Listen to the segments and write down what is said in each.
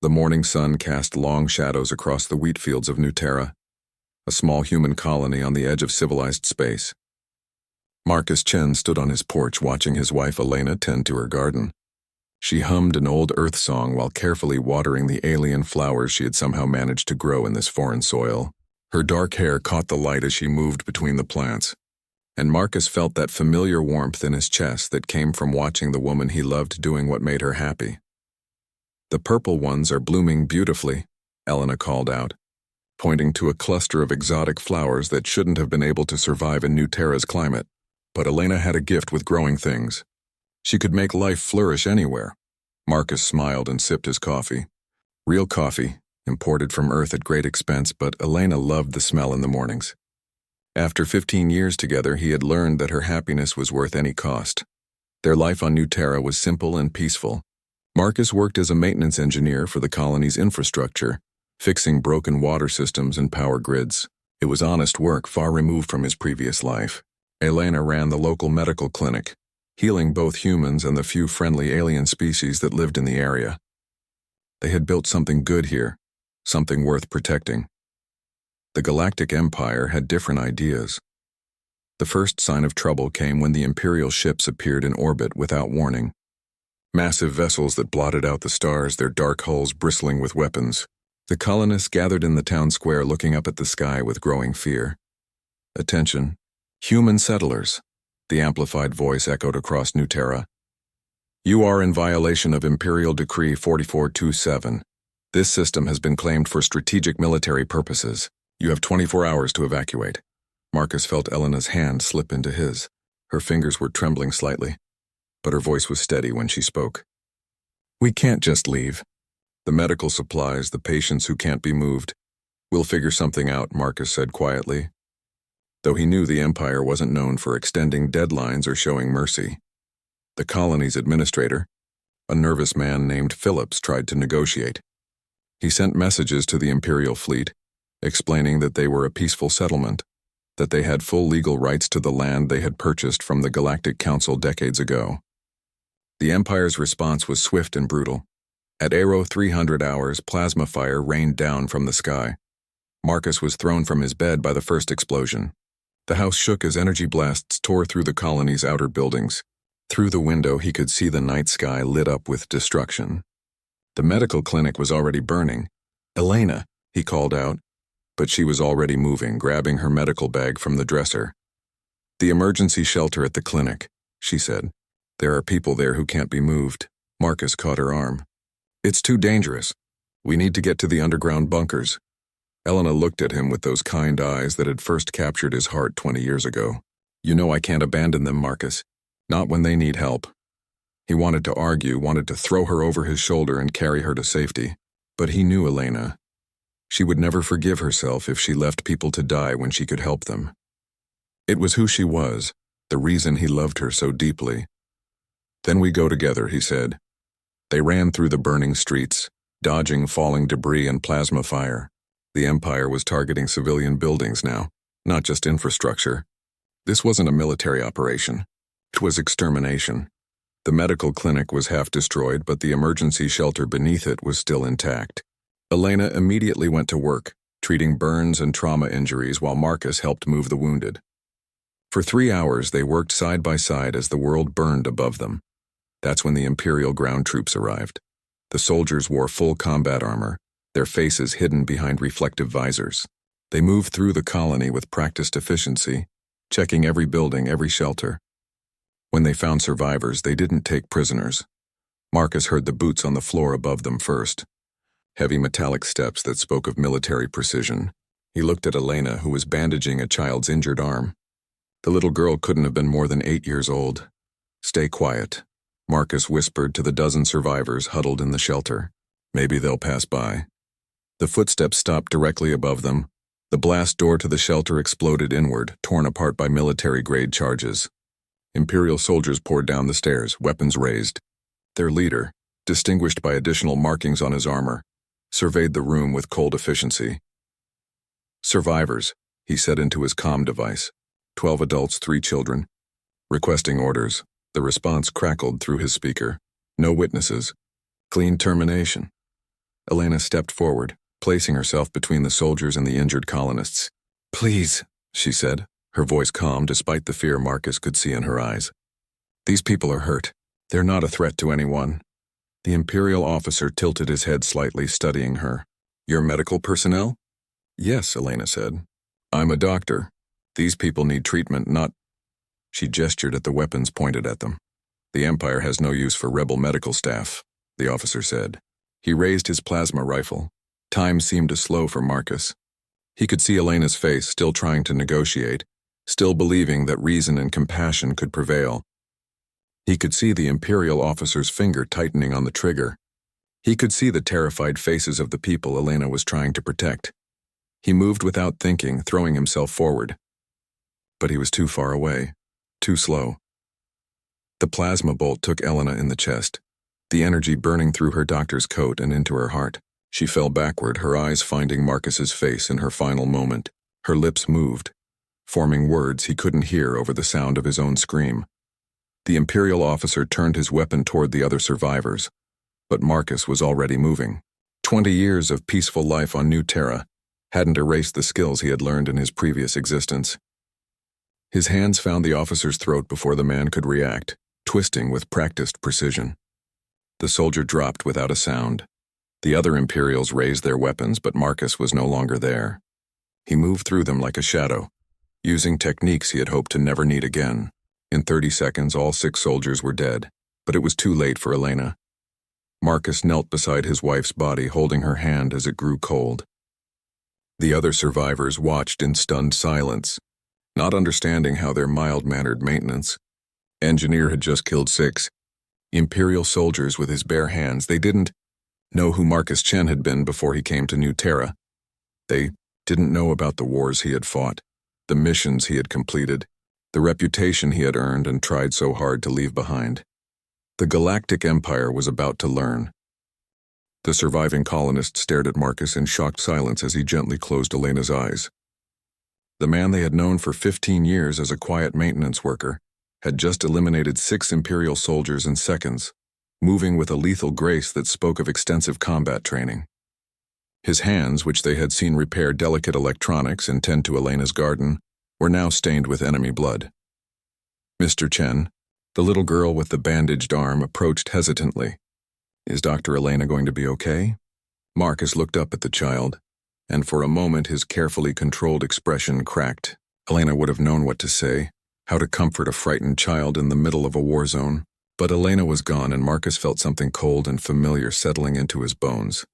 The morning sun cast long shadows across the wheat fields of New Terra, a small human colony on the edge of civilized space. Marcus Chen stood on his porch watching his wife Elena tend to her garden. She hummed an old Earth song while carefully watering the alien flowers she had somehow managed to grow in this foreign soil. Her dark hair caught the light as she moved between the plants, and Marcus felt that familiar warmth in his chest that came from watching the woman he loved doing what made her happy. "The purple ones are blooming beautifully," Elena called out, pointing to a cluster of exotic flowers that shouldn't have been able to survive in New Terra's climate. But Elena had a gift with growing things. She could make life flourish anywhere. Marcus smiled and sipped his coffee. Real coffee, imported from Earth at great expense, but Elena loved the smell in the mornings. After 15 years together, he had learned that her happiness was worth any cost. Their life on New Terra was simple and peaceful. Marcus worked as a maintenance engineer for the colony's infrastructure, fixing broken water systems and power grids. It was honest work far removed from his previous life. Elena ran the local medical clinic, healing both humans and the few friendly alien species that lived in the area. They had built something good here, something worth protecting. The Galactic Empire had different ideas. The first sign of trouble came when the Imperial ships appeared in orbit without warning. Massive vessels that blotted out the stars, their dark hulls bristling with weapons. The colonists gathered in the town square looking up at the sky with growing fear. "Attention, human settlers," the amplified voice echoed across New Terra. "You are in violation of Imperial Decree 4427. This system has been claimed for strategic military purposes. You have 24 hours to evacuate." Marcus felt Elena's hand slip into his. Her fingers were trembling slightly, but her voice was steady when she spoke. "We can't just leave. The medical supplies, the patients who can't be moved. We'll figure something out," Marcus said quietly, though he knew the Empire wasn't known for extending deadlines or showing mercy. The colony's administrator, a nervous man named Phillips, tried to negotiate. He sent messages to the Imperial fleet, explaining that they were a peaceful settlement, that they had full legal rights to the land they had purchased from the Galactic Council decades ago. The Empire's response was swift and brutal. At Aero 300 hours, plasma fire rained down from the sky. Marcus was thrown from his bed by the first explosion. The house shook as energy blasts tore through the colony's outer buildings. Through the window, he could see the night sky lit up with destruction. The medical clinic was already burning. "Elena," he called out, but she was already moving, grabbing her medical bag from the dresser. "The emergency shelter at the clinic," she said. "There are people there who can't be moved." Marcus caught her arm. "It's too dangerous. We need to get to the underground bunkers." Elena looked at him with those kind eyes that had first captured his heart 20 years ago. "You know I can't abandon them, Marcus. Not when they need help." He wanted to argue, wanted to throw her over his shoulder and carry her to safety. But he knew Elena. She would never forgive herself if she left people to die when she could help them. It was who she was, the reason he loved her so deeply. "Then we go together," he said. They ran through the burning streets, dodging falling debris and plasma fire. The Empire was targeting civilian buildings now, not just infrastructure. This wasn't a military operation. It was extermination. The medical clinic was half destroyed, but the emergency shelter beneath it was still intact. Elena immediately went to work, treating burns and trauma injuries while Marcus helped move the wounded. For 3 hours, they worked side by side as the world burned above them. That's when the Imperial ground troops arrived. The soldiers wore full combat armor, their faces hidden behind reflective visors. They moved through the colony with practiced efficiency, checking every building, every shelter. When they found survivors, they didn't take prisoners. Marcus heard the boots on the floor above them first, heavy metallic steps that spoke of military precision. He looked at Elena, who was bandaging a child's injured arm. The little girl couldn't have been more than 8 years old. "Stay quiet," Marcus whispered to the dozen survivors huddled in the shelter. "Maybe they'll pass by." The footsteps stopped directly above them. The blast door to the shelter exploded inward, torn apart by military-grade charges. Imperial soldiers poured down the stairs, weapons raised. Their leader, distinguished by additional markings on his armor, surveyed the room with cold efficiency. "Survivors," he said into his comm device. 12 adults, 3 children. Requesting orders. The response crackled through his speaker. "No witnesses. Clean termination." Elena stepped forward, placing herself between the soldiers and the injured colonists. "Please," she said, her voice calm despite the fear Marcus could see in her eyes. "These people are hurt. They're not a threat to anyone." The Imperial officer tilted his head slightly, studying her. "You're medical personnel?" "Yes," Elena said. "I'm a doctor. These people need treatment, not—" She gestured at the weapons pointed at them. "The Empire has no use for rebel medical staff," the officer said. He raised his plasma rifle. Time seemed to slow for Marcus. He could see Elena's face, still trying to negotiate, still believing that reason and compassion could prevail. He could see the Imperial officer's finger tightening on the trigger. He could see the terrified faces of the people Elena was trying to protect. He moved without thinking, throwing himself forward. But he was too far away, too slow. The plasma bolt took Elena in the chest, the energy burning through her doctor's coat and into her heart. She fell backward, her eyes finding Marcus's face in her final moment. Her lips moved, forming words he couldn't hear over the sound of his own scream. The Imperial officer turned his weapon toward the other survivors, but Marcus was already moving. 20 years of peaceful life on New Terra hadn't erased the skills he had learned in his previous existence. His hands found the officer's throat before the man could react, twisting with practiced precision. The soldier dropped without a sound. The other Imperials raised their weapons, but Marcus was no longer there. He moved through them like a shadow, using techniques he had hoped to never need again. In 30 seconds, all 6 soldiers were dead, but it was too late for Elena. Marcus knelt beside his wife's body, holding her hand as it grew cold. The other survivors watched in stunned silence, not understanding how their mild-mannered maintenance engineer had just killed 6 Imperial soldiers with his bare hands. They didn't know who Marcus Chen had been before he came to New Terra. They didn't know about the wars he had fought, the missions he had completed, the reputation he had earned and tried so hard to leave behind. The Galactic Empire was about to learn. The surviving colonists stared at Marcus in shocked silence as he gently closed Elena's eyes. The man they had known for 15 years as a quiet maintenance worker had just eliminated 6 Imperial soldiers in seconds, moving with a lethal grace that spoke of extensive combat training. His hands, which they had seen repair delicate electronics and tend to Elena's garden, were now stained with enemy blood. Mr. Chen, the little girl with the bandaged arm, approached hesitantly. "Is Dr. Elena going to be okay?" Marcus looked up at the child, and for a moment his carefully controlled expression cracked. Elena would have known what to say, how to comfort a frightened child in the middle of a war zone. But Elena was gone, and Marcus felt something cold and familiar settling into his bones.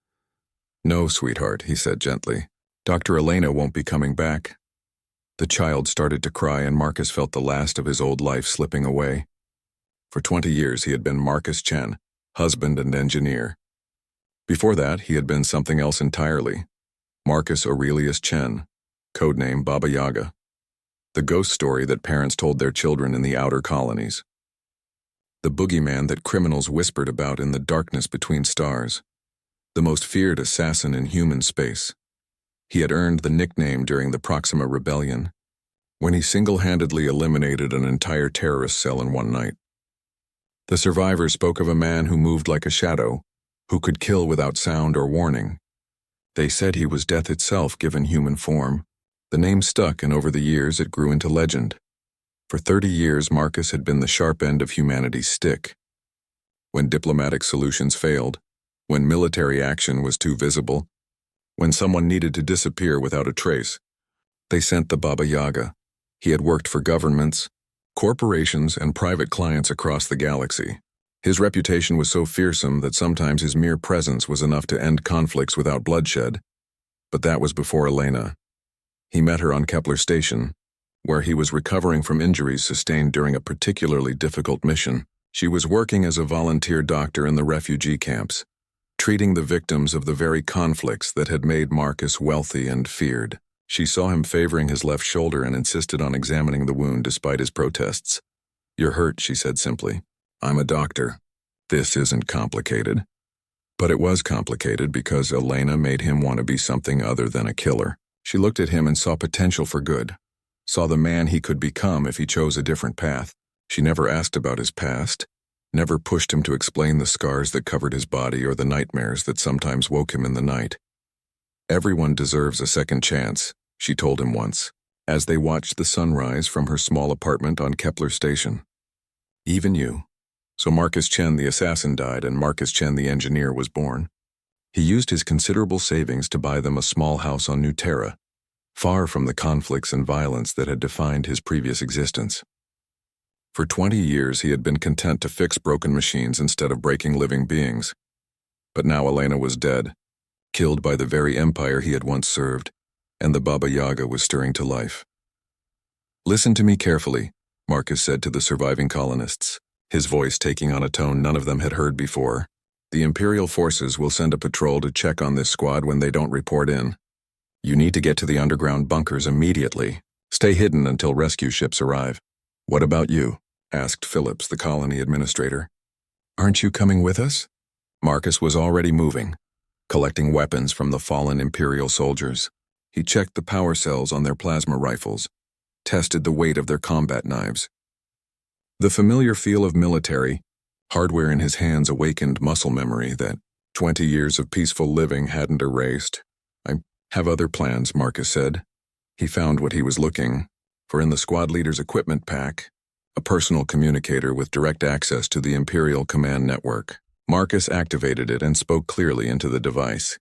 "No, sweetheart," he said gently. "Dr. Elena won't be coming back." The child started to cry, and Marcus felt the last of his old life slipping away. For 20 years he had been Marcus Chen, husband and engineer. Before that, he had been something else entirely. Marcus Aurelius Chen, codename Baba Yaga. The ghost story that parents told their children in the outer colonies. The boogeyman that criminals whispered about in the darkness between stars. The most feared assassin in human space. He had earned the nickname during the Proxima Rebellion, when he single-handedly eliminated an entire terrorist cell in one night. The survivors spoke of a man who moved like a shadow, who could kill without sound or warning. They said he was death itself given human form. The name stuck, and over the years it grew into legend. For 30 years, Marcus had been the sharp end of humanity's stick. When diplomatic solutions failed, when military action was too visible, when someone needed to disappear without a trace, they sent the Baba Yaga. He had worked for governments, corporations, and private clients across the galaxy. His reputation was so fearsome that sometimes his mere presence was enough to end conflicts without bloodshed. But that was before Elena. He met her on Kepler Station, where he was recovering from injuries sustained during a particularly difficult mission. She was working as a volunteer doctor in the refugee camps, treating the victims of the very conflicts that had made Marcus wealthy and feared. She saw him favoring his left shoulder and insisted on examining the wound despite his protests. "You're hurt," she said simply. "I'm a doctor. This isn't complicated." But it was complicated because Elena made him want to be something other than a killer. She looked at him and saw potential for good, saw the man he could become if he chose a different path. She never asked about his past, never pushed him to explain the scars that covered his body or the nightmares that sometimes woke him in the night. "Everyone deserves a second chance," she told him once, as they watched the sunrise from her small apartment on Kepler Station. "Even you." So Marcus Chen the assassin died and Marcus Chen the engineer was born. He used his considerable savings to buy them a small house on New Terra, far from the conflicts and violence that had defined his previous existence. For 20 years he had been content to fix broken machines instead of breaking living beings. But now Elena was dead, killed by the very empire he had once served, and the Baba Yaga was stirring to life. "Listen to me carefully," Marcus said to the surviving colonists, his voice taking on a tone none of them had heard before. "The Imperial forces will send a patrol to check on this squad when they don't report in. You need to get to the underground bunkers immediately. Stay hidden until rescue ships arrive." "What about you?" asked Phillips, the colony administrator. "Aren't you coming with us?" Marcus was already moving, collecting weapons from the fallen Imperial soldiers. He checked the power cells on their plasma rifles, tested the weight of their combat knives. The familiar feel of military hardware in his hands awakened muscle memory that 20 years of peaceful living hadn't erased. "I have other plans," Marcus said. He found what he was looking for in the squad leader's equipment pack, a personal communicator with direct access to the Imperial command network. Marcus activated it and spoke clearly into the device.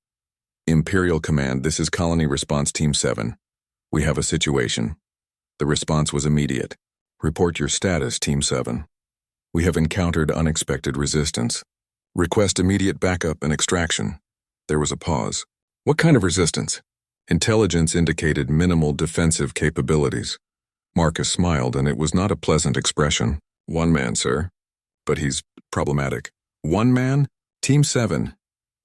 "Imperial Command, this is Colony Response Team 7. We have a situation." The response was immediate. "Report your status, Team 7. We have encountered unexpected resistance. Request immediate backup and extraction." There was a pause. "What kind of resistance?" Intelligence indicated minimal defensive capabilities. Marcus smiled, and it was not a pleasant expression. "One man, sir. But he's problematic." "One man? Team 7.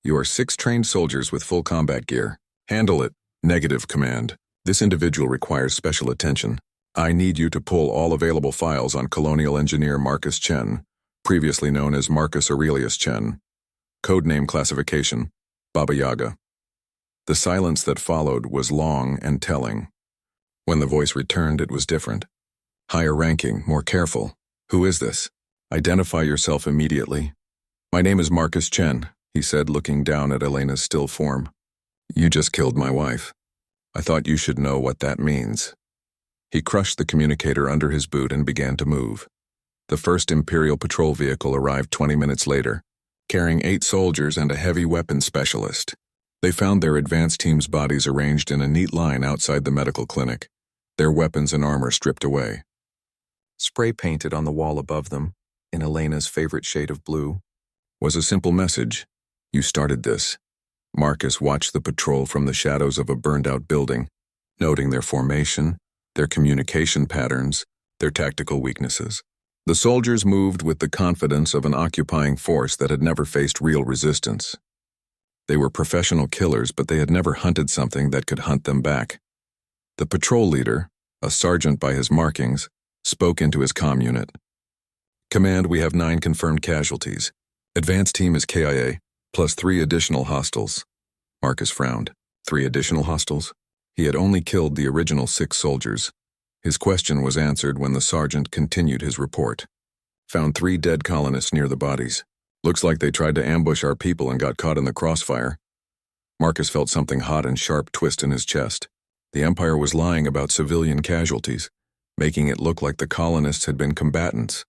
You are 6 trained soldiers with full combat gear. Handle it." "Negative, Command. This individual requires special attention. I need you to pull all available files on Colonial Engineer Marcus Chen, previously known as Marcus Aurelius Chen. Codename classification, Baba Yaga." The silence that followed was long and telling. When the voice returned, it was different. Higher ranking, more careful. "Who is this? Identify yourself immediately." "My name is Marcus Chen," he said, looking down at Elena's still form. "You just killed my wife. I thought you should know what that means." He crushed the communicator under his boot and began to move. The first Imperial patrol vehicle arrived 20 minutes later, carrying 8 soldiers and a heavy weapons specialist. They found their advance team's bodies arranged in a neat line outside the medical clinic, their weapons and armor stripped away. Spray painted on the wall above them, in Elena's favorite shade of blue, was a simple message: "You started this." Marcus watched the patrol from the shadows of a burned-out building, noting their formation, their communication patterns, their tactical weaknesses. The soldiers moved with the confidence of an occupying force that had never faced real resistance. They were professional killers, but they had never hunted something that could hunt them back. The patrol leader, a sergeant by his markings, spoke into his comm unit. "Command, we have 9 confirmed casualties. Advance team is KIA, plus 3 additional hostiles." Marcus frowned. 3 additional hostiles? He had only killed the original 6 soldiers. His question was answered when the sergeant continued his report. "Found 3 dead colonists near the bodies. Looks like they tried to ambush our people and got caught in the crossfire." Marcus felt something hot and sharp twist in his chest. The Empire was lying about civilian casualties, making it look like the colonists had been combatants.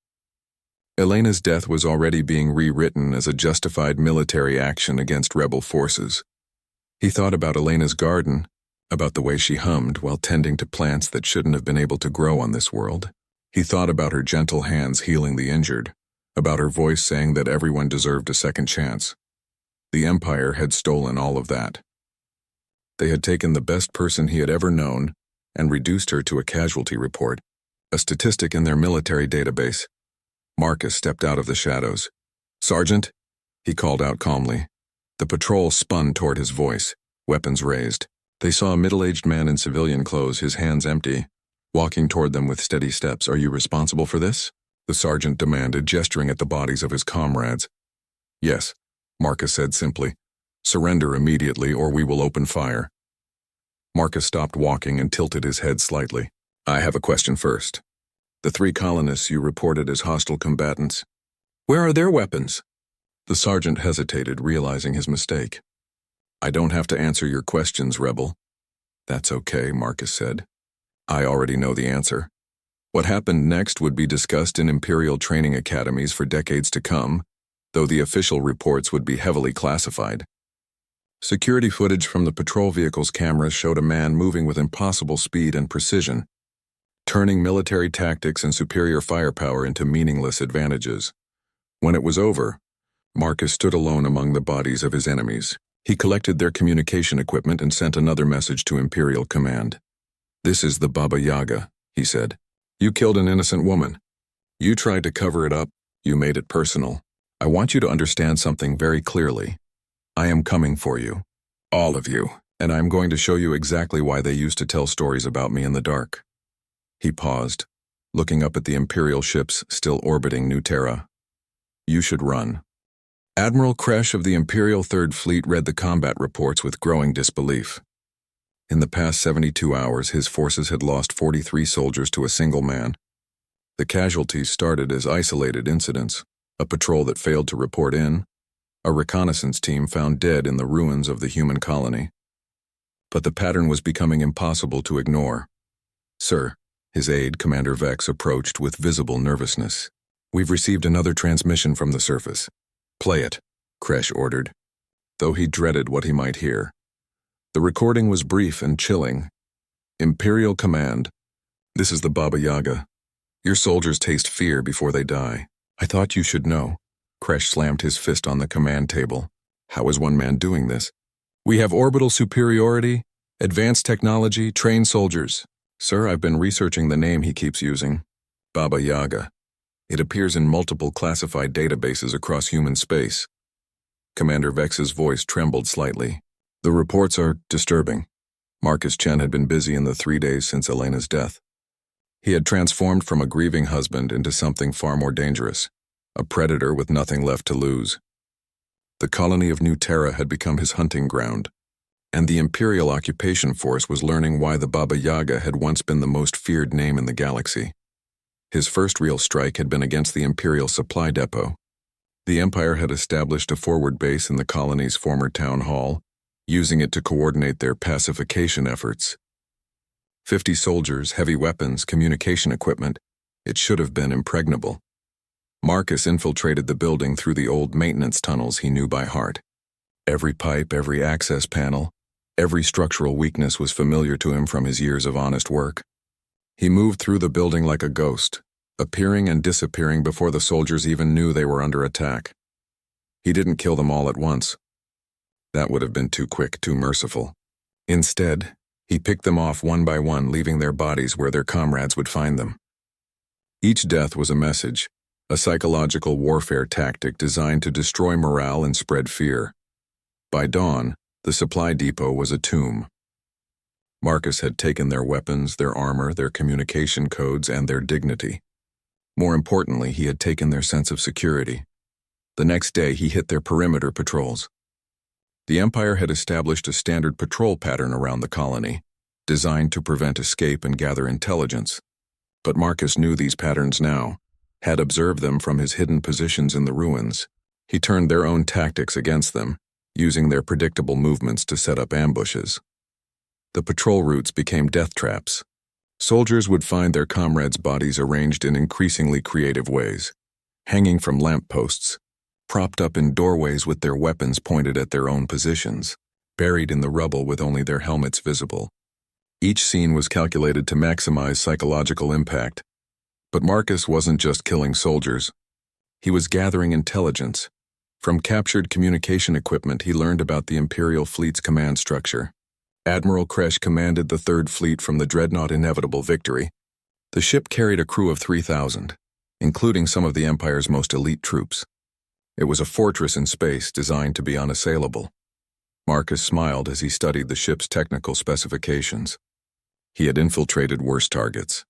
Elena's death was already being rewritten as a justified military action against rebel forces. He thought about Elena's garden, about the way she hummed while tending to plants that shouldn't have been able to grow on this world. He thought about her gentle hands healing the injured, about her voice saying that everyone deserved a second chance. The Empire had stolen all of that. They had taken the best person he had ever known and reduced her to a casualty report, a statistic in their military database. Marcus stepped out of the shadows. "Sergeant?" he called out calmly. The patrol spun toward his voice, weapons raised. They saw a middle-aged man in civilian clothes, his hands empty, walking toward them with steady steps. "Are you responsible for this?" the sergeant demanded, gesturing at the bodies of his comrades. "Yes," Marcus said simply. "Surrender immediately or we will open fire." Marcus stopped walking and tilted his head slightly. "I have a question first. The 3 colonists you reported as hostile combatants, Where are their weapons? The sergeant hesitated, realizing his mistake. I don't have to answer your questions, Rebel. That's okay, Marcus said. I already know the answer. What happened next would be discussed in Imperial training academies for decades to come, though the official reports would be heavily classified. Security footage from the patrol vehicle's cameras showed a man moving with impossible speed and precision, turning military tactics and superior firepower into meaningless advantages. When it was over, Marcus stood alone among the bodies of his enemies. He collected their communication equipment and sent another message to Imperial Command. This is the Baba Yaga, he said. You killed an innocent woman. You tried to cover it up. You made it personal. I want you to understand something very clearly. I am coming for you. All of you. And I am going to show you exactly why they used to tell stories about me in the dark. He paused, looking up at the Imperial ships still orbiting New Terra. You should run. Admiral Kresh of the Imperial Third Fleet read the combat reports with growing disbelief. In the past 72 hours, his forces had lost 43 soldiers to a single man. The casualties started as isolated incidents, a patrol that failed to report in, a reconnaissance team found dead in the ruins of the human colony. But the pattern was becoming impossible to ignore. Sir, his aide, Commander Vex, approached with visible nervousness. We've received another transmission from the surface. Play it, Kresh ordered, though he dreaded what he might hear. The recording was brief and chilling. Imperial Command, this is the Baba Yaga. Your soldiers taste fear before they die. I thought you should know. Kresh slammed his fist on the command table. How is one man doing this? We have orbital superiority, advanced technology, trained soldiers. Sir, I've been researching the name he keeps using. Baba Yaga. It appears in multiple classified databases across human space. Commander Vex's voice trembled slightly. The reports are disturbing. Marcus Chen had been busy in the 3 days since Elena's death. He had transformed from a grieving husband into something far more dangerous, a predator with nothing left to lose. The colony of New Terra had become his hunting ground, and the Imperial occupation force was learning why the Baba Yaga had once been the most feared name in the galaxy. His first real strike had been against the Imperial supply depot. The Empire had established a forward base in the colony's former town hall, using it to coordinate their pacification efforts. 50 soldiers, heavy weapons, communication equipment. It should have been impregnable. Marcus infiltrated the building through the old maintenance tunnels he knew by heart. Every pipe, every access panel, every structural weakness was familiar to him from his years of honest work. He moved through the building like a ghost, appearing and disappearing before the soldiers even knew they were under attack. He didn't kill them all at once. That would have been too quick, too merciful. Instead, he picked them off one by one, leaving their bodies where their comrades would find them. Each death was a message, a psychological warfare tactic designed to destroy morale and spread fear. By dawn, the supply depot was a tomb. Marcus had taken their weapons, their armor, their communication codes, and their dignity. More importantly, he had taken their sense of security. The next day, he hit their perimeter patrols. The Empire had established a standard patrol pattern around the colony, designed to prevent escape and gather intelligence. But Marcus knew these patterns now, had observed them from his hidden positions in the ruins. He turned their own tactics against them, using their predictable movements to set up ambushes. The patrol routes became death traps. Soldiers would find their comrades' bodies arranged in increasingly creative ways, hanging from lampposts, propped up in doorways with their weapons pointed at their own positions, buried in the rubble with only their helmets visible. Each scene was calculated to maximize psychological impact. But Marcus wasn't just killing soldiers. He was gathering intelligence. From captured communication equipment, he learned about the Imperial Fleet's command structure. Admiral Kresh commanded the Third Fleet from the dreadnought Inevitable Victory. The ship carried a crew of 3,000, including some of the Empire's most elite troops. It was a fortress in space designed to be unassailable. Marcus smiled as he studied the ship's technical specifications. He had infiltrated worse targets.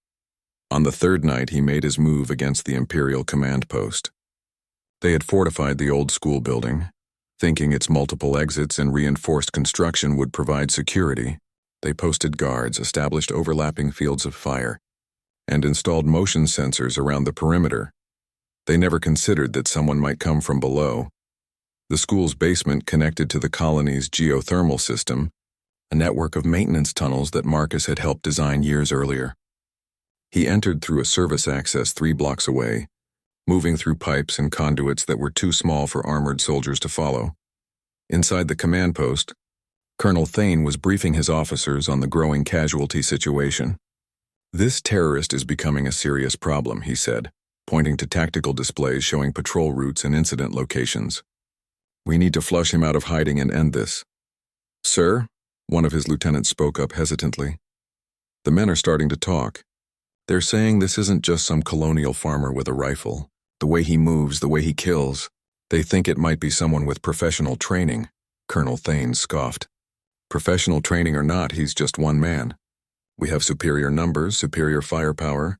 On the third night, he made his move against the Imperial command post. They had fortified the old school building. Thinking its multiple exits and reinforced construction would provide security, they posted guards, established overlapping fields of fire, and installed motion sensors around the perimeter. They never considered that someone might come from below. The school's basement connected to the colony's geothermal system, a network of maintenance tunnels that Marcus had helped design years earlier. He entered through a service access 3 blocks away, moving through pipes and conduits that were too small for armored soldiers to follow. Inside the command post, Colonel Thane was briefing his officers on the growing casualty situation. "This terrorist is becoming a serious problem," he said, pointing to tactical displays showing patrol routes and incident locations. "We need to flush him out of hiding and end this." "Sir," one of his lieutenants spoke up hesitantly. "The men are starting to talk. They're saying this isn't just some colonial farmer with a rifle. The way he moves, the way he kills. They think it might be someone with professional training." Colonel Thane scoffed. "Professional training or not, he's just one man. We have superior numbers, superior firepower,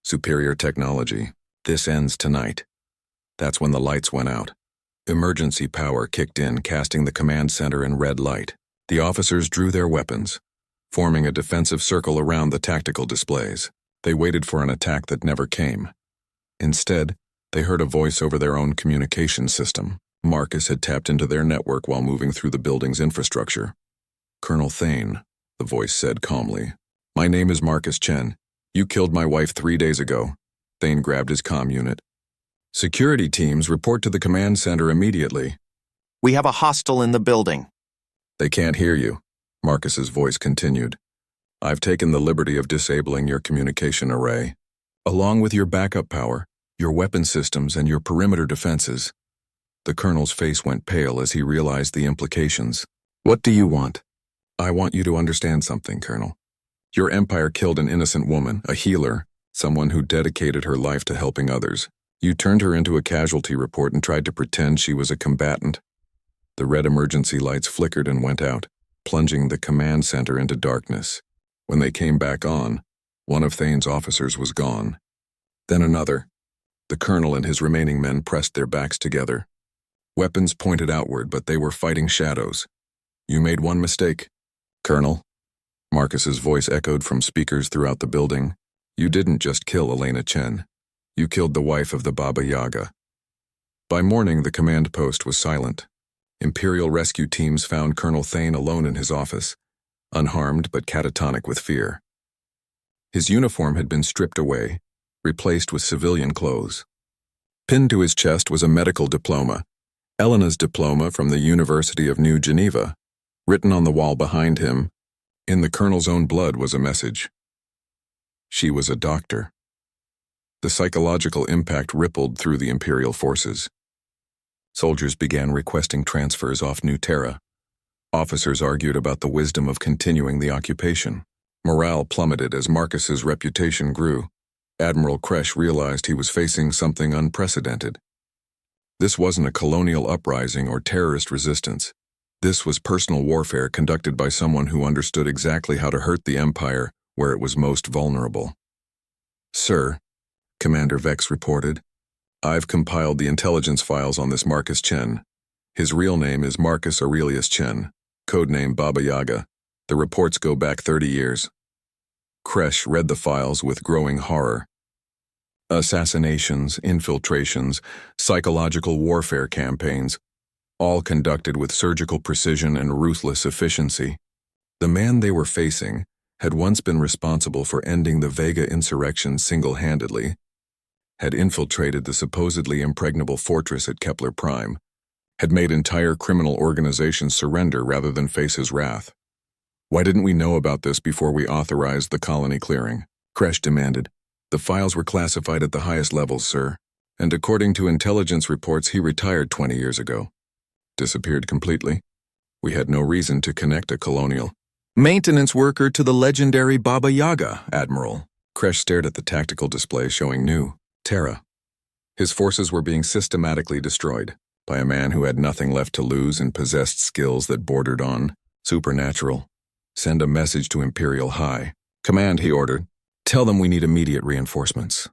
superior technology. This ends tonight." That's when the lights went out. Emergency power kicked in, casting the command center in red light. The officers drew their weapons, forming a defensive circle around the tactical displays. They waited for an attack that never came. Instead, they heard a voice over their own communication system. Marcus had tapped into their network while moving through the building's infrastructure. "Colonel Thane," the voice said calmly. "My name is Marcus Chen. You killed my wife 3 days ago." Thane grabbed his comm unit. "Security teams report to the command center immediately." "We have a hostile in the building." "They can't hear you," Marcus's voice continued. "I've taken the liberty of disabling your communication array, along with your backup power, your weapon systems, and your perimeter defenses." The colonel's face went pale as he realized the implications. "What do you want?" "I want you to understand something, Colonel. Your empire killed an innocent woman, a healer, someone who dedicated her life to helping others. You turned her into a casualty report and tried to pretend she was a combatant." The red emergency lights flickered and went out, plunging the command center into darkness. When they came back on, one of Thane's officers was gone. Then another. The colonel and his remaining men pressed their backs together. Weapons pointed outward, but they were fighting shadows. "You made one mistake, Colonel." Marcus's voice echoed from speakers throughout the building. "You didn't just kill Elena Chen. You killed the wife of the Baba Yaga." By morning, the command post was silent. Imperial rescue teams found Colonel Thane alone in his office, unharmed but catatonic with fear. His uniform had been stripped away, replaced with civilian clothes. Pinned to his chest was a medical diploma, Elena's diploma from the University of New Geneva. Written on the wall behind him, in the colonel's own blood, was a message. She was a doctor. The psychological impact rippled through the Imperial forces. Soldiers began requesting transfers off New Terra. Officers argued about the wisdom of continuing the occupation. Morale plummeted as Marcus's reputation grew. Admiral Kresh realized he was facing something unprecedented. This wasn't a colonial uprising or terrorist resistance. This was personal warfare conducted by someone who understood exactly how to hurt the Empire where it was most vulnerable. "Sir," Commander Vex reported, "I've compiled the intelligence files on this Marcus Chen. His real name is Marcus Aurelius Chen, codename Baba Yaga. The reports go back 30 years. Kresh read the files with growing horror. Assassinations, infiltrations, psychological warfare campaigns, all conducted with surgical precision and ruthless efficiency. The man they were facing had once been responsible for ending the Vega insurrection single-handedly, had infiltrated the supposedly impregnable fortress at Kepler Prime, had made entire criminal organizations surrender rather than face his wrath. Why didn't we know about this before we authorized the colony clearing? Kresh demanded. The files were classified at the highest levels, sir, and according to intelligence reports, he retired 20 years ago. Disappeared completely. We had no reason to connect a colonial maintenance worker to the legendary Baba Yaga, Admiral. Kresh stared at the tactical display showing New Terra. His forces were being systematically destroyed by a man who had nothing left to lose and possessed skills that bordered on supernatural. Send a message to Imperial High Command, he ordered. Tell them we need immediate reinforcements.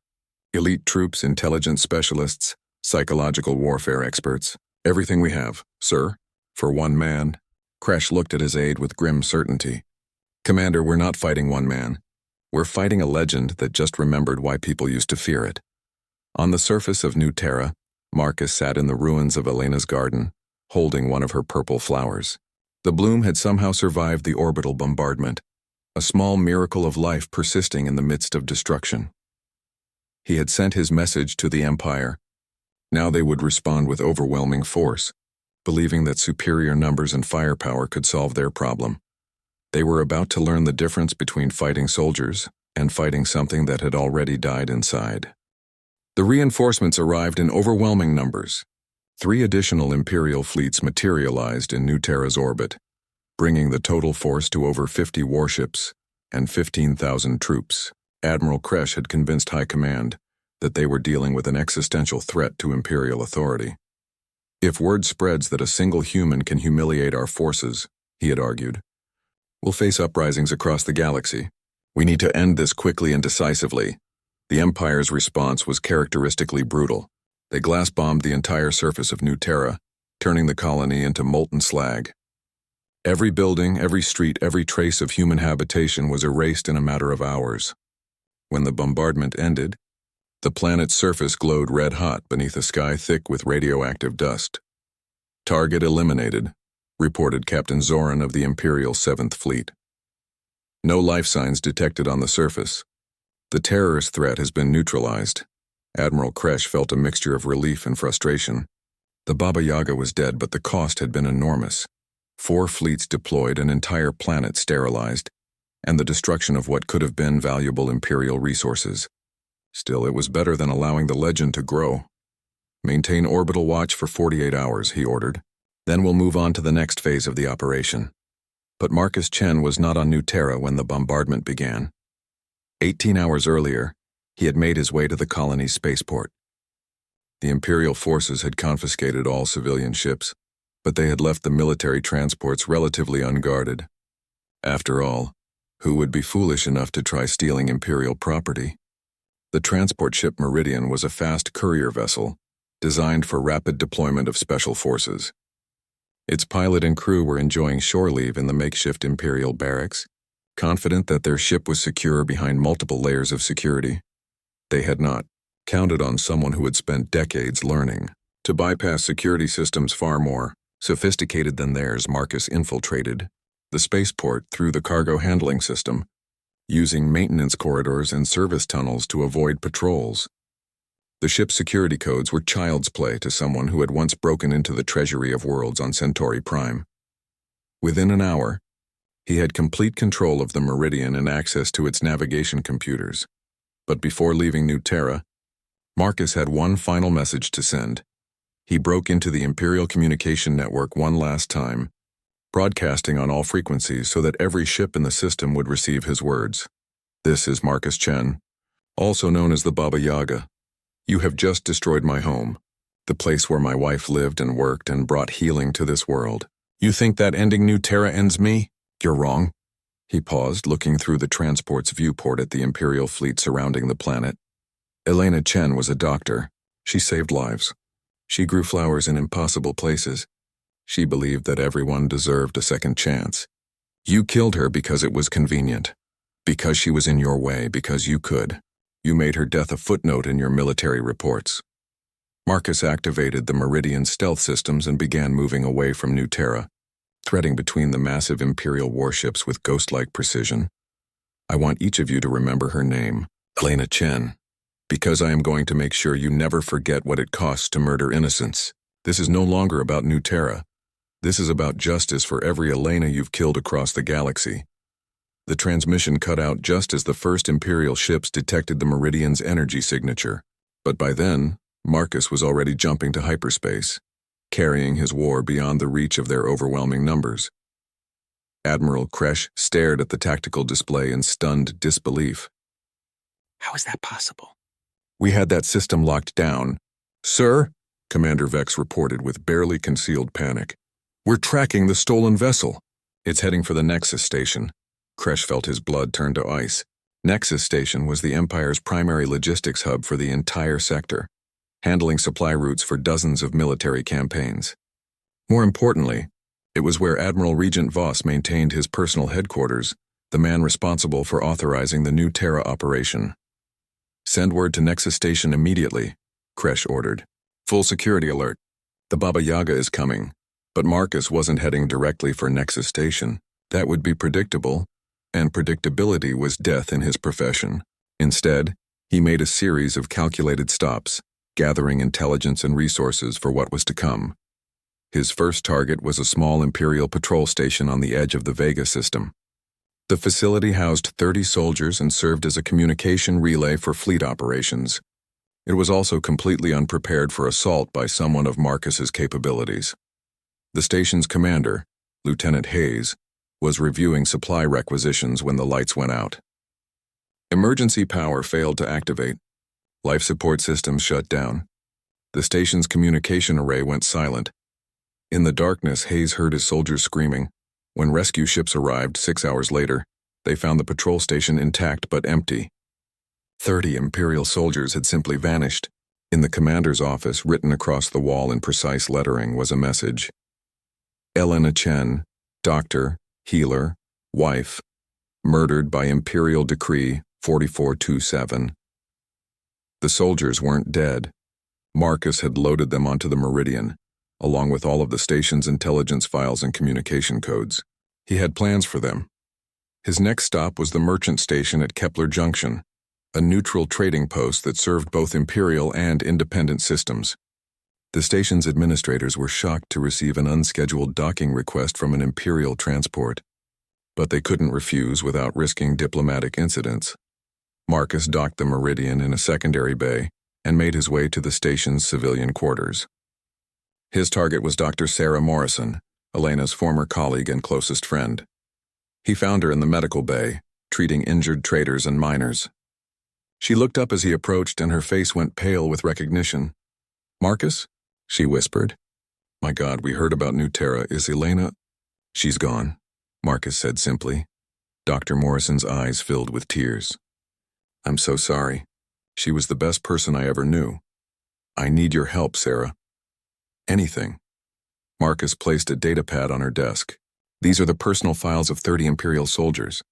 Elite troops, intelligence specialists, psychological warfare experts. Everything we have, sir, for one man. Kresh looked at his aide with grim certainty. Commander, we're not fighting one man. We're fighting a legend that just remembered why people used to fear it. On the surface of New Terra, Marcus sat in the ruins of Elena's garden, holding one of her purple flowers. The bloom had somehow survived the orbital bombardment, a small miracle of life persisting in the midst of destruction. He had sent his message to the Empire. Now they would respond with overwhelming force, believing that superior numbers and firepower could solve their problem. They were about to learn the difference between fighting soldiers and fighting something that had already died inside. The reinforcements arrived in overwhelming numbers. 3 additional Imperial fleets materialized in New Terra's orbit, bringing the total force to over 50 warships and 15,000 troops. Admiral Kresh had convinced High Command that they were dealing with an existential threat to Imperial authority. If word spreads that a single human can humiliate our forces, he had argued, we'll face uprisings across the galaxy. We need to end this quickly and decisively. The Empire's response was characteristically brutal. They glass-bombed the entire surface of New Terra, turning the colony into molten slag. Every building, every street, every trace of human habitation was erased in a matter of hours. When the bombardment ended, the planet's surface glowed red-hot beneath a sky thick with radioactive dust. "Target eliminated," reported Captain Zoran of the Imperial 7th Fleet. "No life signs detected on the surface. The terrorist threat has been neutralized." Admiral Kresh felt a mixture of relief and frustration. The Baba Yaga was dead, but the cost had been enormous. 4 fleets deployed, an entire planet sterilized, and the destruction of what could have been valuable Imperial resources. Still, it was better than allowing the legend to grow. "Maintain orbital watch for 48 hours, he ordered. "Then we'll move on to the next phase of the operation." But Marcus Chen was not on New Terra when the bombardment began. 18 hours earlier, he had made his way to the colony's spaceport. The Imperial forces had confiscated all civilian ships, but they had left the military transports relatively unguarded. After all, who would be foolish enough to try stealing Imperial property? The transport ship Meridian was a fast courier vessel, designed for rapid deployment of special forces. Its pilot and crew were enjoying shore leave in the makeshift Imperial barracks, confident that their ship was secure behind multiple layers of security. They had not counted on someone who had spent decades learning to bypass security systems far more sophisticated than theirs. Marcus infiltrated the spaceport through the cargo handling system, using maintenance corridors and service tunnels to avoid patrols. The ship's security codes were child's play to someone who had once broken into the treasury of worlds on Centauri Prime. Within an hour, he had complete control of the Meridian and access to its navigation computers. But before leaving New Terra, Marcus had one final message to send. He broke into the Imperial communication network one last time, broadcasting on all frequencies so that every ship in the system would receive his words. "This is Marcus Chen, also known as the Baba Yaga. You have just destroyed my home, the place where my wife lived and worked and brought healing to this world. You think that ending New Terra ends me? You're wrong." He paused, looking through the transport's viewport at the Imperial fleet surrounding the planet. Elena Chen was a doctor. She saved lives. She grew flowers in impossible places. She believed that everyone deserved a second chance. You killed her because it was convenient, because she was in your way, because you could. You made her death a footnote in your military reports. Marcus activated the Meridian stealth systems and began moving away from New Terra, threading between the massive Imperial warships with ghost-like precision. "I want each of you to remember her name, Elena Chen, because I am going to make sure you never forget what it costs to murder innocents. This is no longer about New Terra. This is about justice for every Elena you've killed across the galaxy." The transmission cut out just as the first Imperial ships detected the Meridian's energy signature. But by then, Marcus was already jumping to hyperspace, carrying his war beyond the reach of their overwhelming numbers. Admiral Kresh stared at the tactical display in stunned disbelief. "How is that possible?" "We had that system locked down." "Sir," Commander Vex reported with barely concealed panic, "we're tracking the stolen vessel. It's heading for the Nexus Station." Kresh felt his blood turn to ice. Nexus Station was the Empire's primary logistics hub for the entire sector, handling supply routes for dozens of military campaigns. More importantly, it was where Admiral Regent Voss maintained his personal headquarters, the man responsible for authorizing the New Terra operation. "Send word to Nexus Station immediately," Kresh ordered. Full security alert. The Baba Yaga is coming. But Marcus wasn't heading directly for Nexus Station. That would be predictable, and predictability was death in his profession. Instead, he made a series of calculated stops, gathering intelligence and resources for what was to come. His first target was a small Imperial patrol station on the edge of the Vega system. The facility housed 30 soldiers and served as a communication relay for fleet operations. It was also completely unprepared for assault by someone of Marcus's capabilities. The station's commander, Lieutenant Hayes, was reviewing supply requisitions when the lights went out. Emergency power failed to activate. Life support systems shut down. The station's communication array went silent. In the darkness, Hayes heard his soldiers screaming. When rescue ships arrived 6 hours later, they found the patrol station intact but empty. 30 Imperial soldiers had simply vanished. In the commander's office, written across the wall in precise lettering, was a message. Elena Chen, doctor, healer, wife, murdered by Imperial Decree 4427. The soldiers weren't dead. Marcus had loaded them onto the Meridian, along with all of the station's intelligence files and communication codes. He had plans for them. His next stop was the merchant station at Kepler Junction, a neutral trading post that served both Imperial and independent systems. The station's administrators were shocked to receive an unscheduled docking request from an Imperial transport, but they couldn't refuse without risking diplomatic incidents. Marcus docked the Meridian in a secondary bay and made his way to the station's civilian quarters. His target was Dr. Sarah Morrison, Elena's former colleague and closest friend. He found her in the medical bay, treating injured traders and miners. She looked up as he approached, and her face went pale with recognition. "Marcus?" she whispered. "My God, we heard about New Terra. Is Elena—" "She's gone," Marcus said simply. Dr. Morrison's eyes filled with tears. "I'm so sorry. She was the best person I ever knew. I need your help, Sarah." "Anything." Marcus placed a datapad on her desk. "These are the personal files of 30 Imperial soldiers.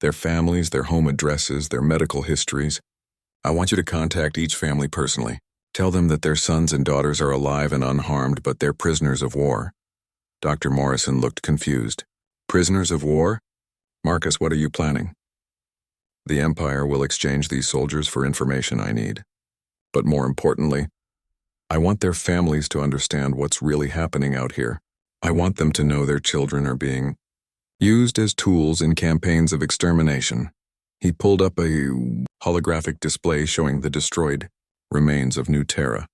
Their families, their home addresses, their medical histories. I want you to contact each family personally. Tell them that their sons and daughters are alive and unharmed, but they're prisoners of war." Dr. Morrison looked confused. "Prisoners of war? Marcus, what are you planning?" "The Empire will exchange these soldiers for information I need. But more importantly, I want their families to understand what's really happening out here. I want them to know their children are being used as tools in campaigns of extermination." He pulled up a holographic display showing the destroyed remains of New Terra.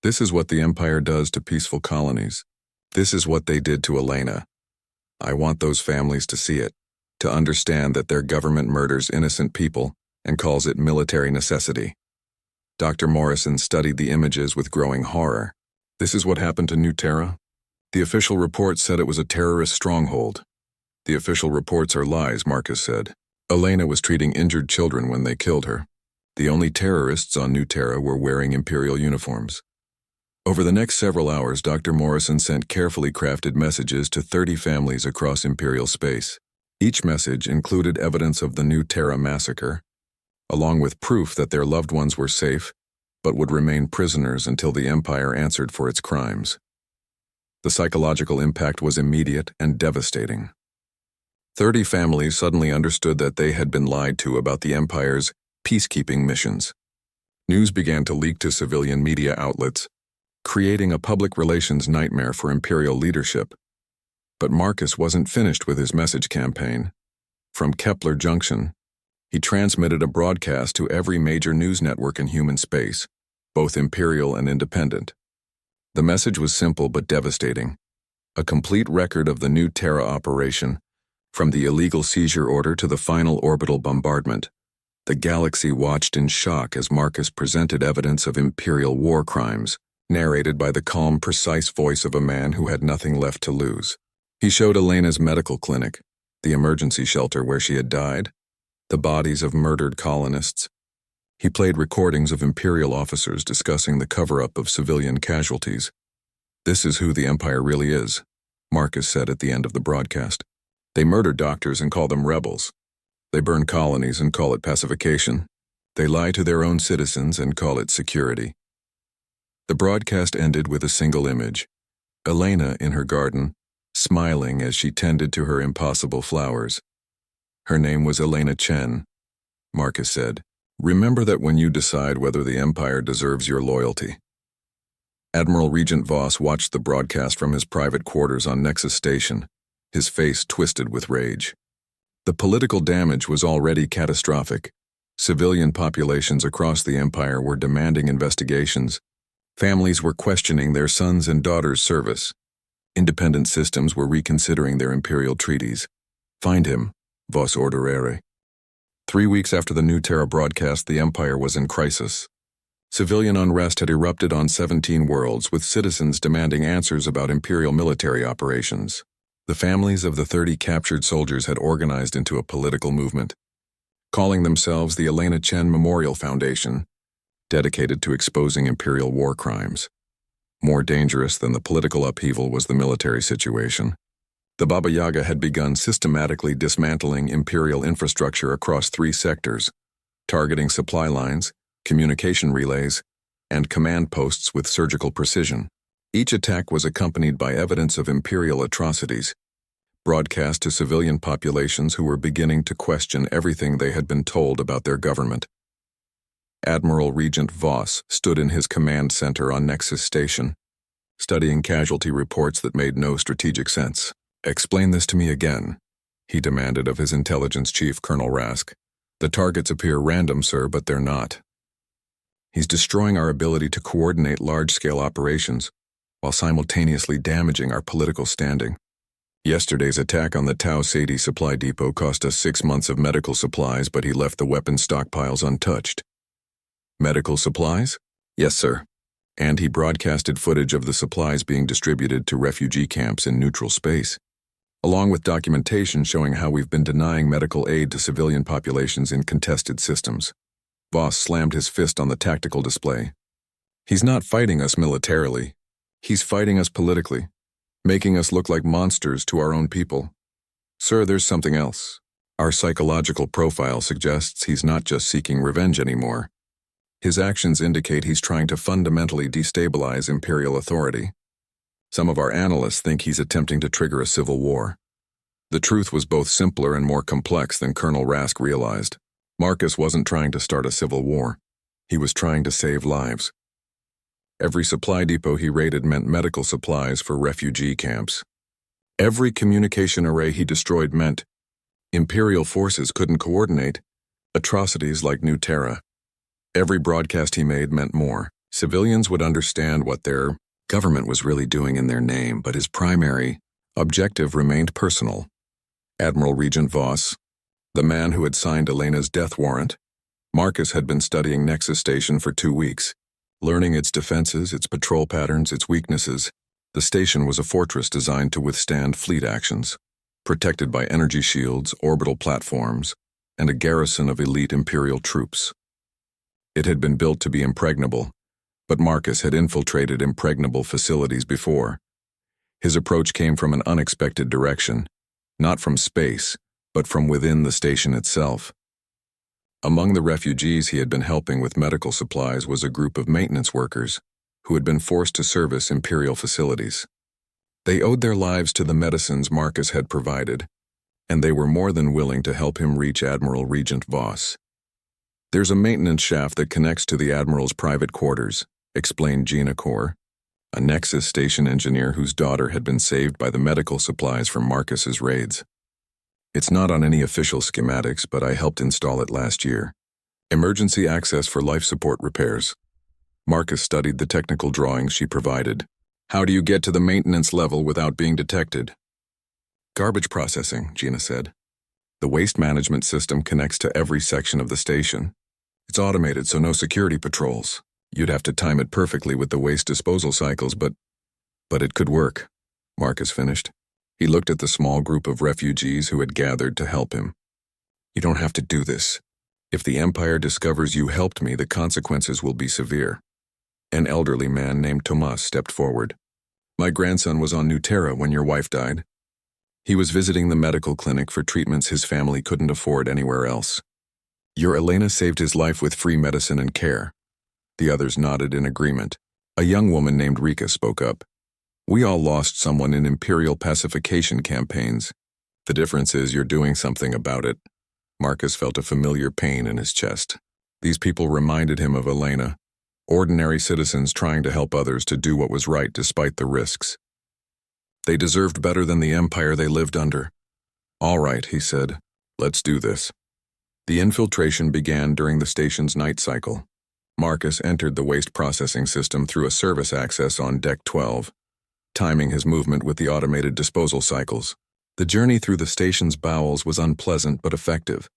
"This is what the Empire does to peaceful colonies. This is what they did to Elena. I want those families to see it, to understand that their government murders innocent people and calls it military necessity." Dr. Morrison studied the images with growing horror. "This is what happened to New Terra? The official report said it was a terrorist stronghold." "The official reports are lies," Marcus said. "Elena was treating injured children when they killed her. The only terrorists on New Terra were wearing Imperial uniforms." Over the next several hours, Dr. Morrison sent carefully crafted messages to 30 families across Imperial space. Each message included evidence of the New Terra massacre, along with proof that their loved ones were safe, but would remain prisoners until the Empire answered for its crimes. The psychological impact was immediate and devastating. 30 families suddenly understood that they had been lied to about the Empire's peacekeeping missions. News began to leak to civilian media outlets, creating a public relations nightmare for Imperial leadership. But Marcus wasn't finished with his message campaign. From Kepler Junction, he transmitted a broadcast to every major news network in human space, both Imperial and independent. The message was simple but devastating. A complete record of the New Terra operation, from the illegal seizure order to the final orbital bombardment. The galaxy watched in shock as Marcus presented evidence of Imperial war crimes, narrated by the calm, precise voice of a man who had nothing left to lose. He showed Elena's medical clinic, the emergency shelter where she had died, the bodies of murdered colonists. He played recordings of Imperial officers discussing the cover-up of civilian casualties. "This is who the Empire really is," Marcus said at the end of the broadcast. "They murder doctors and call them rebels. They burn colonies and call it pacification. They lie to their own citizens and call it security. The broadcast ended with a single image. Elena in her garden, smiling as she tended to her impossible flowers. Her name was Elena Chen. Marcus said, "Remember that when you decide whether the Empire deserves your loyalty." Admiral Regent Voss watched the broadcast from his private quarters on Nexus Station, his face twisted with rage. The political damage was already catastrophic. Civilian populations across the Empire were demanding investigations. Families were questioning their sons' and daughters' service. Independent systems were reconsidering their imperial treaties. "Find him," Voss ordere. 3 weeks after the New Terra broadcast, the Empire was in crisis. Civilian unrest had erupted on 17 worlds, with citizens demanding answers about imperial military operations. The families of the 30 captured soldiers had organized into a political movement, calling themselves the Elena Chen Memorial Foundation, dedicated to exposing imperial war crimes. More dangerous than the political upheaval was the military situation. The Baba Yaga had begun systematically dismantling imperial infrastructure across 3 sectors, targeting supply lines, communication relays, and command posts with surgical precision. Each attack was accompanied by evidence of imperial atrocities, broadcast to civilian populations who were beginning to question everything they had been told about their government. Admiral Regent Voss stood in his command center on Nexus Station, studying casualty reports that made no strategic sense. "Explain this to me again," he demanded of his intelligence chief, Colonel Rask. "The targets appear random, sir, but they're not. He's destroying our ability to coordinate large-scale operations while simultaneously damaging our political standing. Yesterday's attack on the Tau Sadie supply depot cost us 6 months of medical supplies, but he left the weapon stockpiles untouched." "Medical supplies?" "Yes, sir." And he broadcasted footage of the supplies being distributed to refugee camps in neutral space, along with documentation showing how we've been denying medical aid to civilian populations in contested systems. Voss slammed his fist on the tactical display. "He's not fighting us militarily. He's fighting us politically, making us look like monsters to our own people. Sir, there's something else. Our psychological profile suggests he's not just seeking revenge anymore. His actions indicate he's trying to fundamentally destabilize imperial authority. Some of our analysts think he's attempting to trigger a civil war." The truth was both simpler and more complex than Colonel Rask realized. Marcus wasn't trying to start a civil war. He was trying to save lives. Every supply depot he raided meant medical supplies for refugee camps. Every communication array he destroyed meant imperial forces couldn't coordinate atrocities like New Terra. Every broadcast he made meant more. Civilians would understand what their government was really doing in their name, but his primary objective remained personal. Admiral Regent Voss, the man who had signed Elena's death warrant. Marcus had been studying Nexus Station for 2 weeks, learning its defenses, its patrol patterns, its weaknesses. The station was a fortress designed to withstand fleet actions, protected by energy shields, orbital platforms, and a garrison of elite Imperial troops. It had been built to be impregnable, but Marcus had infiltrated impregnable facilities before. His approach came from an unexpected direction, not from space, but from within the station itself. Among the refugees he had been helping with medical supplies was a group of maintenance workers who had been forced to service Imperial facilities. They owed their lives to the medicines Marcus had provided, and they were more than willing to help him reach Admiral Regent Voss. "There's a maintenance shaft that connects to the Admiral's private quarters," explained Gina Core, a Nexus Station engineer whose daughter had been saved by the medical supplies from Marcus's raids. "It's not on any official schematics, but I helped install it last year. Emergency access for life support repairs." Marcus studied the technical drawings she provided. "How do you get to the maintenance level without being detected?" "Garbage processing," Gina said. "The waste management system connects to every section of the station. It's automated, so no security patrols. You'd have to time it perfectly with the waste disposal cycles, but it could work," Marcus finished. He looked at the small group of refugees who had gathered to help him. "You don't have to do this. If the Empire discovers you helped me, the consequences will be severe." An elderly man named Tomas stepped forward. "My grandson was on New Terra when your wife died. He was visiting the medical clinic for treatments his family couldn't afford anywhere else. Your Elena saved his life with free medicine and care. The others nodded in agreement. A young woman named Rika spoke up. We all lost someone in Imperial pacification campaigns. The difference is you're doing something about it. Marcus felt a familiar pain in his chest. These people reminded him of Elena, ordinary citizens trying to help others to do what was right despite the risks. They deserved better than the empire they lived under. All right, he said, let's do this. The infiltration began during the station's night cycle. Marcus entered the waste processing system through a service access on Deck 12, timing his movement with the automated disposal cycles. The journey through the station's bowels was unpleasant but effective.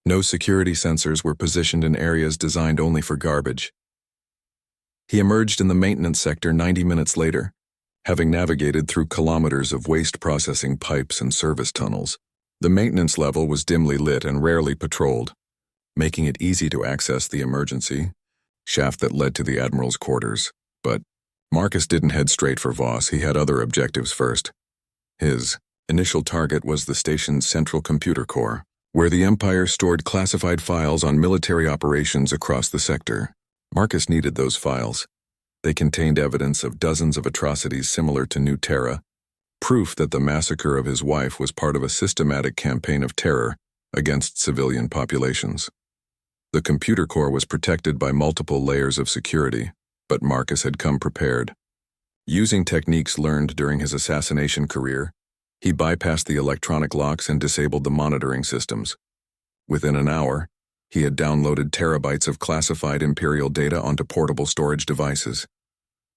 No security sensors were positioned in areas designed only for garbage. He emerged in the maintenance sector 90 minutes later, having navigated through kilometers of waste processing pipes and service tunnels. The maintenance level was dimly lit and rarely patrolled, making it easy to access the emergency shaft that led to the Admiral's quarters. But Marcus didn't head straight for Voss. He had other objectives first. His initial target was the station's central computer core, where the Empire stored classified files on military operations across the sector. Marcus needed those files. They contained evidence of dozens of atrocities similar to New Terra, proof that the massacre of his wife was part of a systematic campaign of terror against civilian populations. The computer core was protected by multiple layers of security, but Marcus had come prepared. Using techniques learned during his assassination career, he bypassed the electronic locks and disabled the monitoring systems. Within an hour, he had downloaded terabytes of classified Imperial data onto portable storage devices.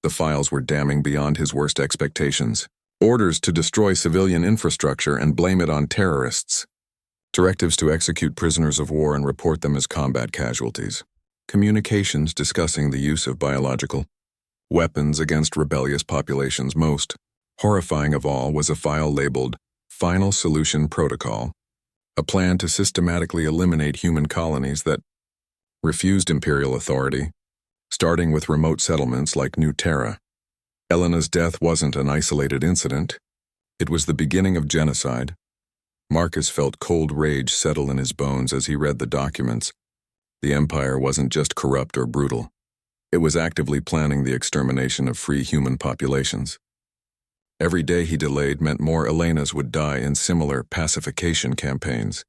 The files were damning beyond his worst expectations. Orders to destroy civilian infrastructure and blame it on terrorists. Directives to execute prisoners of war and report them as combat casualties. Communications discussing the use of biological weapons against rebellious populations. Most horrifying of all was a file labeled Final Solution Protocol, a plan to systematically eliminate human colonies that refused Imperial authority, starting with remote settlements like New Terra. Elena's death wasn't an isolated incident. It was the beginning of genocide. Marcus felt cold rage settle in his bones as he read the documents. The Empire wasn't just corrupt or brutal. It was actively planning the extermination of free human populations. Every day he delayed meant more Elenas would die in similar pacification campaigns.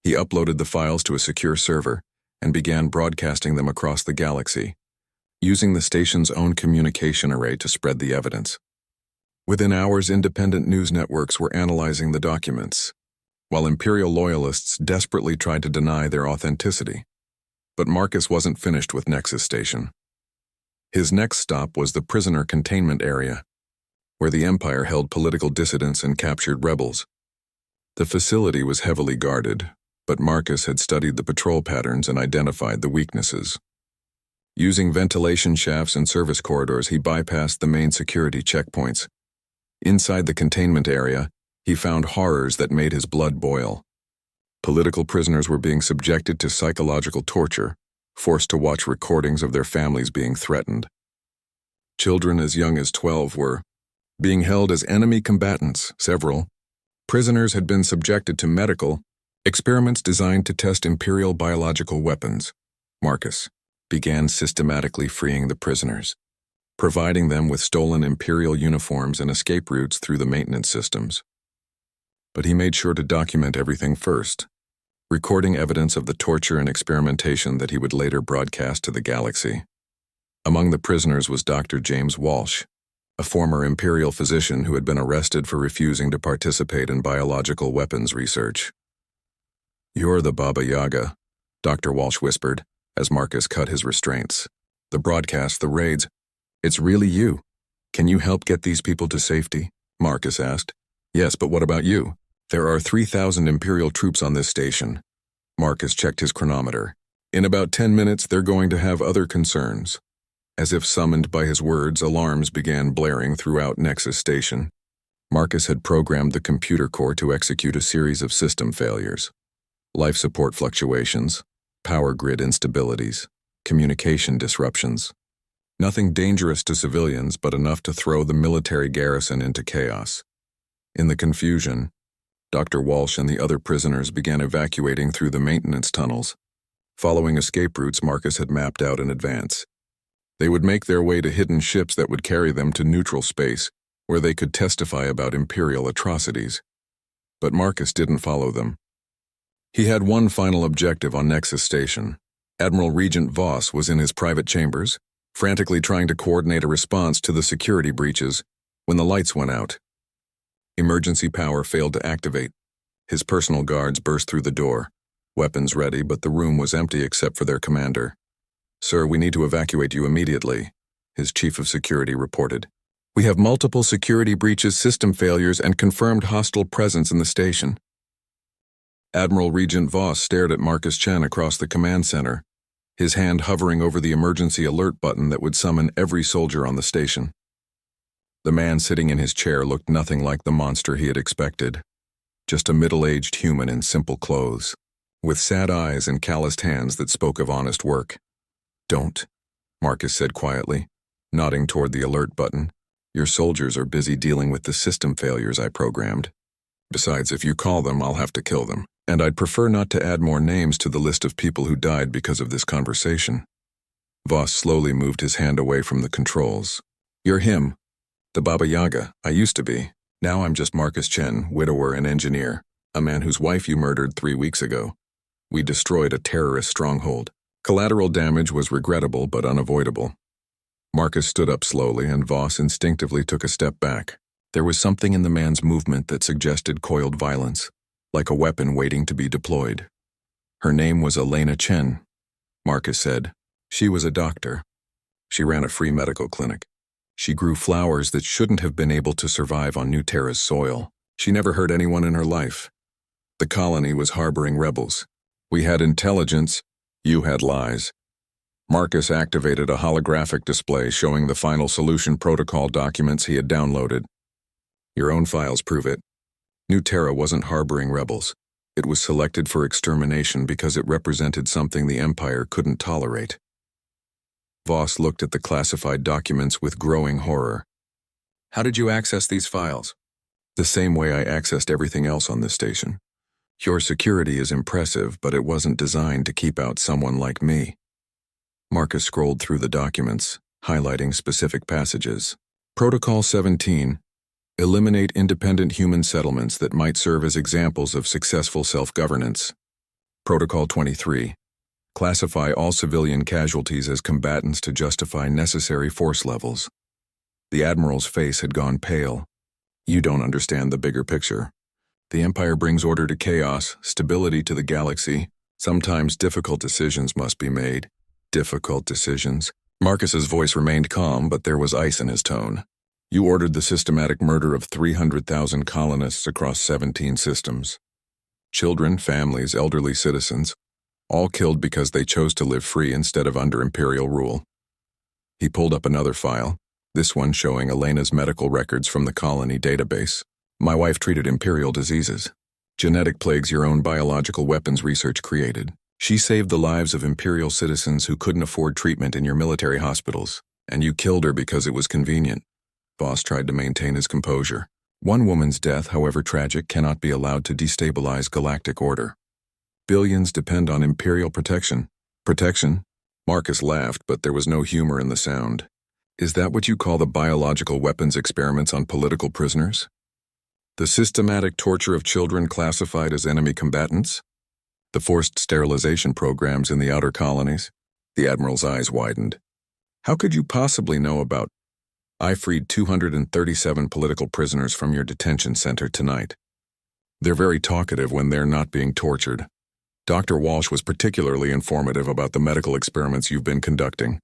He uploaded the files to a secure server and began broadcasting them across the galaxy, using the station's own communication array to spread the evidence. Within hours, independent news networks were analyzing the documents, while Imperial loyalists desperately tried to deny their authenticity. But Marcus wasn't finished with Nexus Station. His next stop was the prisoner containment area, where the Empire held political dissidents and captured rebels. The facility was heavily guarded, but Marcus had studied the patrol patterns and identified the weaknesses. Using ventilation shafts and service corridors, he bypassed the main security checkpoints. Inside the containment area, he found horrors that made his blood boil. Political prisoners were being subjected to psychological torture, forced to watch recordings of their families being threatened. Children as young as 12 were being held as enemy combatants. Several prisoners had been subjected to medical experiments designed to test Imperial biological weapons. Marcus began systematically freeing the prisoners, providing them with stolen Imperial uniforms and escape routes through the maintenance systems. But he made sure to document everything first, recording evidence of the torture and experimentation that he would later broadcast to the galaxy. Among the prisoners was Dr. James Walsh, a former Imperial physician who had been arrested for refusing to participate in biological weapons research. "You're the Baba Yaga," Dr. Walsh whispered, as Marcus cut his restraints. "The broadcasts, the raids, it's really you. Can you help get these people to safety?" Marcus asked. "Yes, but what about you? There are 3,000 Imperial troops on this station." Marcus checked his chronometer. "In about 10 minutes, they're going to have other concerns." As if summoned by his words, alarms began blaring throughout Nexus Station. Marcus had programmed the computer core to execute a series of system failures. Life support fluctuations, power grid instabilities, communication disruptions. Nothing dangerous to civilians, but enough to throw the military garrison into chaos. In the confusion, Dr. Walsh and the other prisoners began evacuating through the maintenance tunnels, following escape routes Marcus had mapped out in advance. They would make their way to hidden ships that would carry them to neutral space, where they could testify about Imperial atrocities. But Marcus didn't follow them. He had one final objective on Nexus Station. Admiral Regent Voss was in his private chambers, frantically trying to coordinate a response to the security breaches, when the lights went out. Emergency power failed to activate. His personal guards burst through the door, weapons ready, but the room was empty except for their commander. "Sir, we need to evacuate you immediately," his chief of security reported. "We have multiple security breaches, system failures, and confirmed hostile presence in the station." Admiral Regent Voss stared at Marcus Chen across the command center, his hand hovering over the emergency alert button that would summon every soldier on the station. The man sitting in his chair looked nothing like the monster he had expected, just a middle-aged human in simple clothes, with sad eyes and calloused hands that spoke of honest work. "Don't," Marcus said quietly, nodding toward the alert button. "Your soldiers are busy dealing with the system failures I programmed. Besides, if you call them, I'll have to kill them. And I'd prefer not to add more names to the list of people who died because of this conversation." Voss slowly moved his hand away from the controls. "You're him. The Baba Yaga. I used to be. Now I'm just Marcus Chen, widower and engineer, a man whose wife you murdered 3 weeks ago. We destroyed a terrorist stronghold. Collateral damage was regrettable but unavoidable." Marcus stood up slowly, and Voss instinctively took a step back. There was something in the man's movement that suggested coiled violence, like a weapon waiting to be deployed. "Her name was Elena Chen," Marcus said. "She was a doctor. She ran a free medical clinic. She grew flowers that shouldn't have been able to survive on New Terra's soil. She never hurt anyone in her life. The colony was harboring rebels. We had intelligence. You had lies." Marcus activated a holographic display showing the final solution protocol documents he had downloaded. "Your own files prove it. New Terra wasn't harboring rebels. It was selected for extermination because it represented something the Empire couldn't tolerate." Voss looked at the classified documents with growing horror. "How did you access these files?" "The same way I accessed everything else on this station. Your security is impressive, but it wasn't designed to keep out someone like me." Marcus scrolled through the documents, highlighting specific passages. Protocol 17. Eliminate independent human settlements that might serve as examples of successful self-governance. Protocol 23. Classify all civilian casualties as combatants to justify necessary force levels. The Admiral's face had gone pale. "You don't understand the bigger picture. The Empire brings order to chaos, stability to the galaxy. Sometimes difficult decisions must be made." "Difficult decisions?" Marcus's voice remained calm, but there was ice in his tone. "You ordered the systematic murder of 300,000 colonists across 17 systems. Children, families, elderly citizens, all killed because they chose to live free instead of under Imperial rule." He pulled up another file, this one showing Elena's medical records from the colony database. "My wife treated Imperial diseases. Genetic plagues your own biological weapons research created. She saved the lives of Imperial citizens who couldn't afford treatment in your military hospitals, and you killed her because it was convenient." Voss tried to maintain his composure. "One woman's death, however tragic, cannot be allowed to destabilize galactic order. Billions depend on Imperial protection." "Protection?" Marcus laughed, but there was no humor in the sound. "Is that what you call the biological weapons experiments on political prisoners? The systematic torture of children classified as enemy combatants? The forced sterilization programs in the outer colonies?" The Admiral's eyes widened. "How could you possibly know about—" "I freed 237 political prisoners from your detention center tonight. They're very talkative when they're not being tortured. Dr. Walsh was particularly informative about the medical experiments you've been conducting."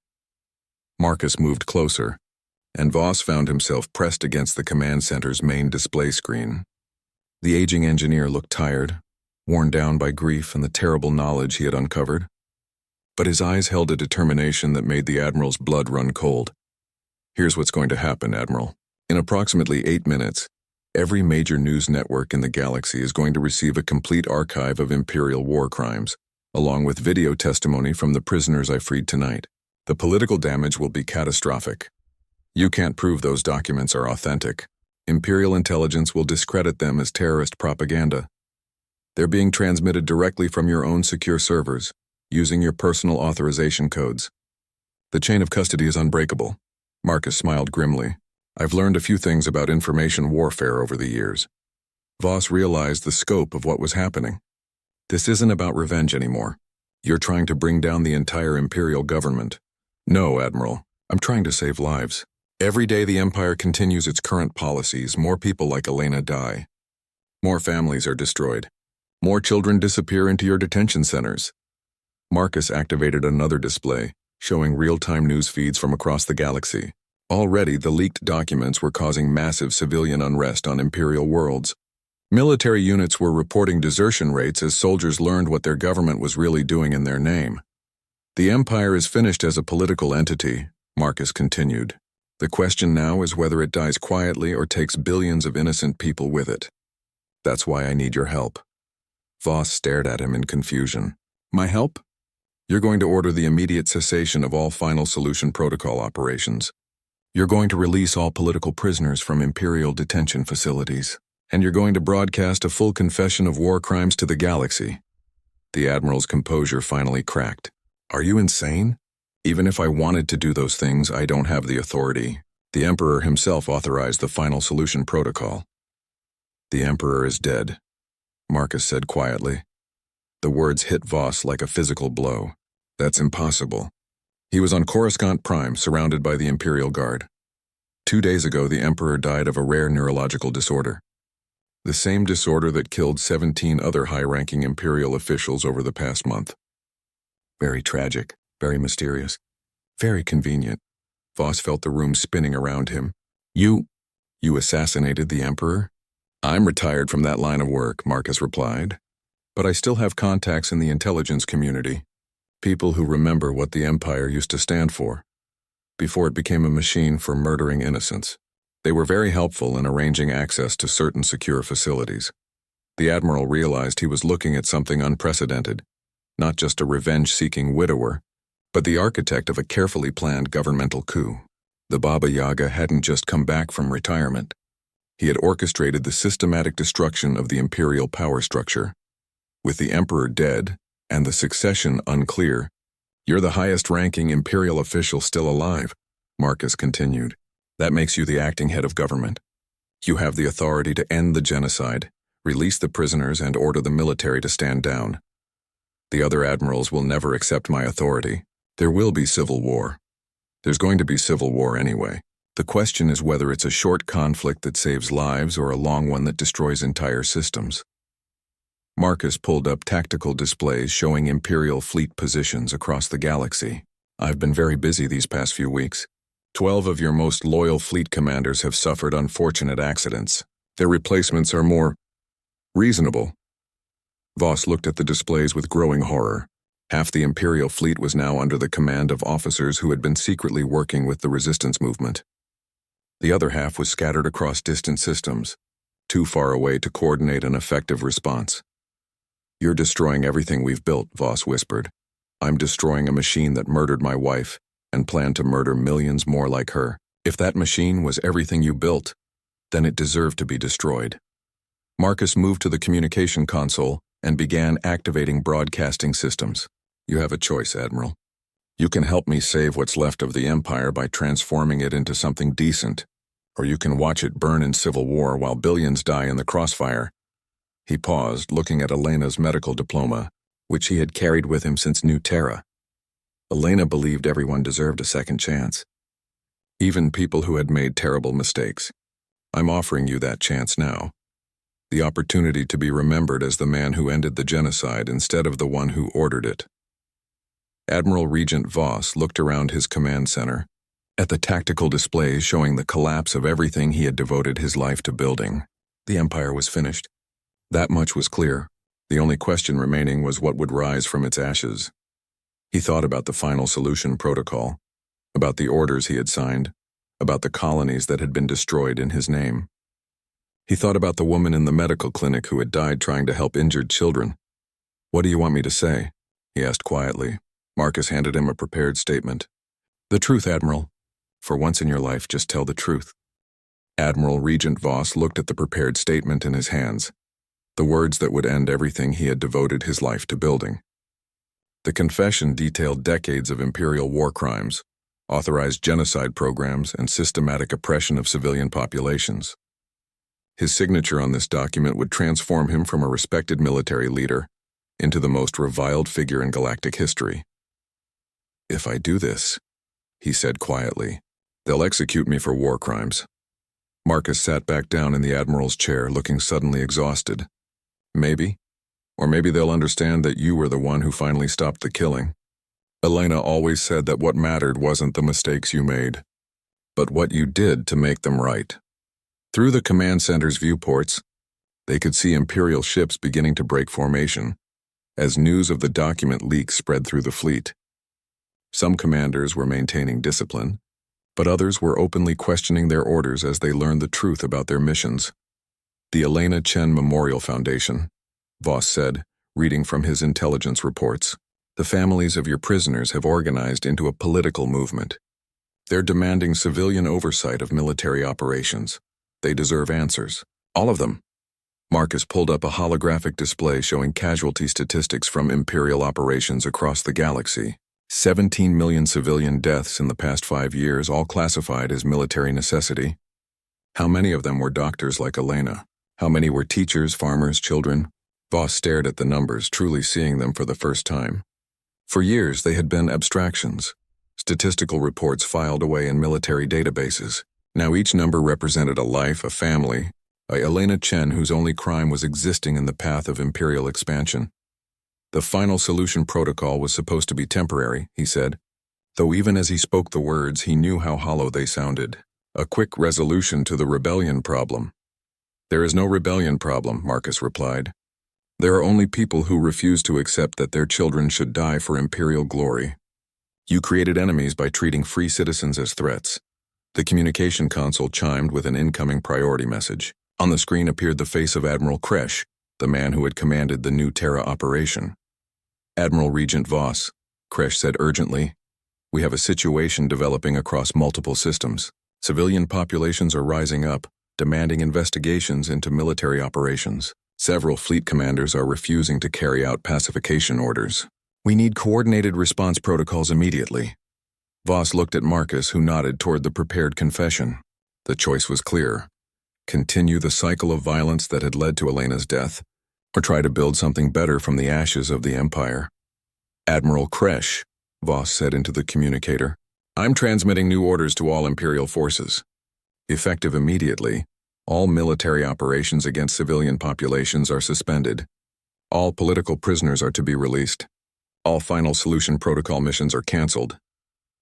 Marcus moved closer, and Voss found himself pressed against the command center's main display screen. The aging engineer looked tired, worn down by grief and the terrible knowledge he had uncovered. But his eyes held a determination that made the Admiral's blood run cold. "Here's what's going to happen, Admiral. In approximately 8 minutes, every major news network in the galaxy is going to receive a complete archive of Imperial war crimes, along with video testimony from the prisoners I freed tonight. The political damage will be catastrophic. You can't prove those documents are authentic. Imperial intelligence will discredit them as terrorist propaganda. They're being transmitted directly from your own secure servers, using your personal authorization codes. The chain of custody is unbreakable. Marcus smiled grimly. I've learned a few things about information warfare over the years. Voss realized the scope of what was happening. This isn't about revenge anymore. You're trying to bring down the entire Imperial government. No, Admiral. I'm trying to save lives. Every day the Empire continues its current policies, more people like Elena die. More families are destroyed. More children disappear into your detention centers. Marcus activated another display, showing real-time news feeds from across the galaxy. Already, the leaked documents were causing massive civilian unrest on Imperial worlds. Military units were reporting desertion rates as soldiers learned what their government was really doing in their name. The Empire is finished as a political entity, Marcus continued. The question now is whether it dies quietly or takes billions of innocent people with it. That's why I need your help. Voss stared at him in confusion. My help? You're going to order the immediate cessation of all Final Solution Protocol operations. You're going to release all political prisoners from Imperial detention facilities. And you're going to broadcast a full confession of war crimes to the galaxy. The Admiral's composure finally cracked. Are you insane? Even if I wanted to do those things, I don't have the authority. The Emperor himself authorized the Final Solution Protocol. The Emperor is dead, Marcus said quietly. The words hit Voss like a physical blow. That's impossible. He was on Coruscant Prime, surrounded by the Imperial Guard. 2 days ago, the Emperor died of a rare neurological disorder. The same disorder that killed 17 other high-ranking Imperial officials over the past month. Very tragic, very mysterious, very convenient. Voss felt the room spinning around him. You assassinated the Emperor? I'm retired from that line of work, Marcus replied. But I still have contacts in the intelligence community. People who remember what the Empire used to stand for, before it became a machine for murdering innocents. They were very helpful in arranging access to certain secure facilities. The Admiral realized he was looking at something unprecedented, not just a revenge-seeking widower, but the architect of a carefully planned governmental coup. The Baba Yaga hadn't just come back from retirement. He had orchestrated the systematic destruction of the Imperial power structure. With the Emperor dead and the succession unclear, you're the highest-ranking Imperial official still alive, Marcus continued. That makes you the acting head of government. You have the authority to end the genocide, release the prisoners, and order the military to stand down. The other admirals will never accept my authority. There will be civil war. There's going to be civil war anyway. The question is whether it's a short conflict that saves lives or a long one that destroys entire systems. Marcus pulled up tactical displays showing Imperial fleet positions across the galaxy. I've been very busy these past few weeks. 12 of your most loyal fleet commanders have suffered unfortunate accidents. Their replacements are more reasonable. Voss looked at the displays with growing horror. Half the Imperial fleet was now under the command of officers who had been secretly working with the resistance movement. The other half was scattered across distant systems, too far away to coordinate an effective response. You're destroying everything we've built, Voss whispered. I'm destroying a machine that murdered my wife and planned to murder millions more like her. If that machine was everything you built, then it deserved to be destroyed. Marcus moved to the communication console and began activating broadcasting systems. You have a choice, Admiral. You can help me save what's left of the Empire by transforming it into something decent, or you can watch it burn in civil war while billions die in the crossfire. He paused, looking at Elena's medical diploma, which he had carried with him since New Terra. Elena believed everyone deserved a second chance, even people who had made terrible mistakes. I'm offering you that chance now. The opportunity to be remembered as the man who ended the genocide instead of the one who ordered it. Admiral Regent Voss looked around his command center, at the tactical displays showing the collapse of everything he had devoted his life to building. The Empire was finished. That much was clear. The only question remaining was what would rise from its ashes. He thought about the Final Solution Protocol, about the orders he had signed, about the colonies that had been destroyed in his name. He thought about the woman in the medical clinic who had died trying to help injured children. What do you want me to say? He asked quietly. Marcus handed him a prepared statement. The truth, Admiral. For once in your life, just tell the truth. Admiral Regent Voss looked at the prepared statement in his hands, the words that would end everything he had devoted his life to building. The confession detailed decades of imperial war crimes, authorized genocide programs, and systematic oppression of civilian populations. His signature on this document would transform him from a respected military leader into the most reviled figure in galactic history. "If I do this," he said quietly, "they'll execute me for war crimes." Marcus sat back down in the Admiral's chair, looking suddenly exhausted. "Maybe. Or maybe they'll understand that you were the one who finally stopped the killing. Elena always said that what mattered wasn't the mistakes you made, but what you did to make them right." Through the command center's viewports, they could see Imperial ships beginning to break formation, as news of the document leak spread through the fleet. Some commanders were maintaining discipline, but others were openly questioning their orders as they learned the truth about their missions. "The Elena Chen Memorial Foundation," Voss said, reading from his intelligence reports. "The families of your prisoners have organized into a political movement. They're demanding civilian oversight of military operations. They deserve answers. All of them." Marcus pulled up a holographic display showing casualty statistics from Imperial operations across the galaxy. 17 million civilian deaths in the past 5 years, all classified as military necessity. How many of them were doctors like Elena? How many were teachers, farmers, children? Voss stared at the numbers, truly seeing them for the first time. For years, they had been abstractions, statistical reports filed away in military databases. Now each number represented a life, a family, a Elena Chen whose only crime was existing in the path of Imperial expansion. "The final solution protocol was supposed to be temporary," he said, though even as he spoke the words, he knew how hollow they sounded. "A quick resolution to the rebellion problem." "There is no rebellion problem," Marcus replied. "There are only people who refuse to accept that their children should die for Imperial glory. You created enemies by treating free citizens as threats." The communication console chimed with an incoming priority message. On the screen appeared the face of Admiral Kresh, the man who had commanded the New Terra operation. "Admiral Regent Voss," Kresh said urgently, "we have a situation developing across multiple systems. Civilian populations are rising up, demanding investigations into military operations. Several fleet commanders are refusing to carry out pacification orders. We need coordinated response protocols immediately." Voss looked at Marcus, who nodded toward the prepared confession. The choice was clear: continue the cycle of violence that had led to Elena's death, or try to build something better from the ashes of the Empire. "Admiral Kresh," Voss said into the communicator, "I'm transmitting new orders to all Imperial forces. Effective immediately, all military operations against civilian populations are suspended. All political prisoners are to be released. All final solution protocol missions are cancelled."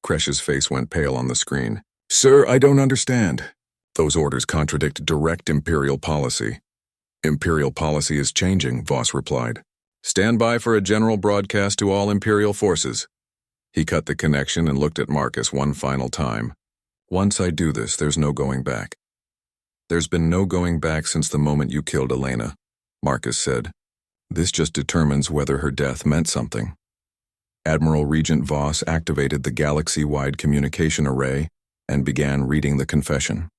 Kresh's face went pale on the screen. "Sir, I don't understand." "Those orders contradict direct Imperial policy." "Imperial policy is changing," Voss replied. "Stand by for a general broadcast to all Imperial forces." He cut the connection and looked at Marcus one final time. "Once I do this, there's no going back." "There's been no going back since the moment you killed Elena," Marcus said. "This just determines whether her death meant something." Admiral Regent Voss activated the galaxy-wide communication array and began reading the confession.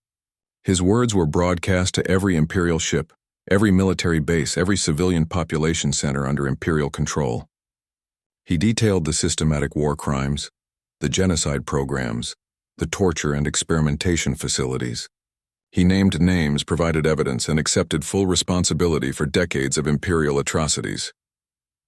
His words were broadcast to every Imperial ship, every military base, every civilian population center under Imperial control. He detailed the systematic war crimes, the genocide programs, the torture and experimentation facilities. He named names, provided evidence, and accepted full responsibility for decades of Imperial atrocities.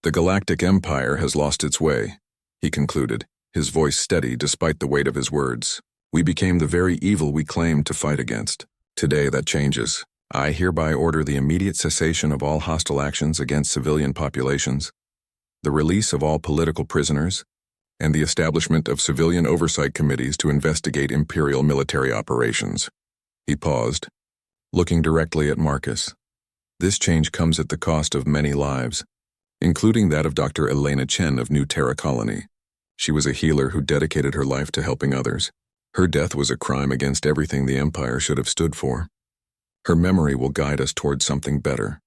"The Galactic Empire has lost its way," he concluded, his voice steady despite the weight of his words. "We became the very evil we claimed to fight against. Today that changes. I hereby order the immediate cessation of all hostile actions against civilian populations, the release of all political prisoners, and the establishment of civilian oversight committees to investigate Imperial military operations." He paused, looking directly at Marcus. "This change comes at the cost of many lives, including that of Dr. Elena Chen of New Terra Colony. She was a healer who dedicated her life to helping others. Her death was a crime against everything the Empire should have stood for. Her memory will guide us towards something better."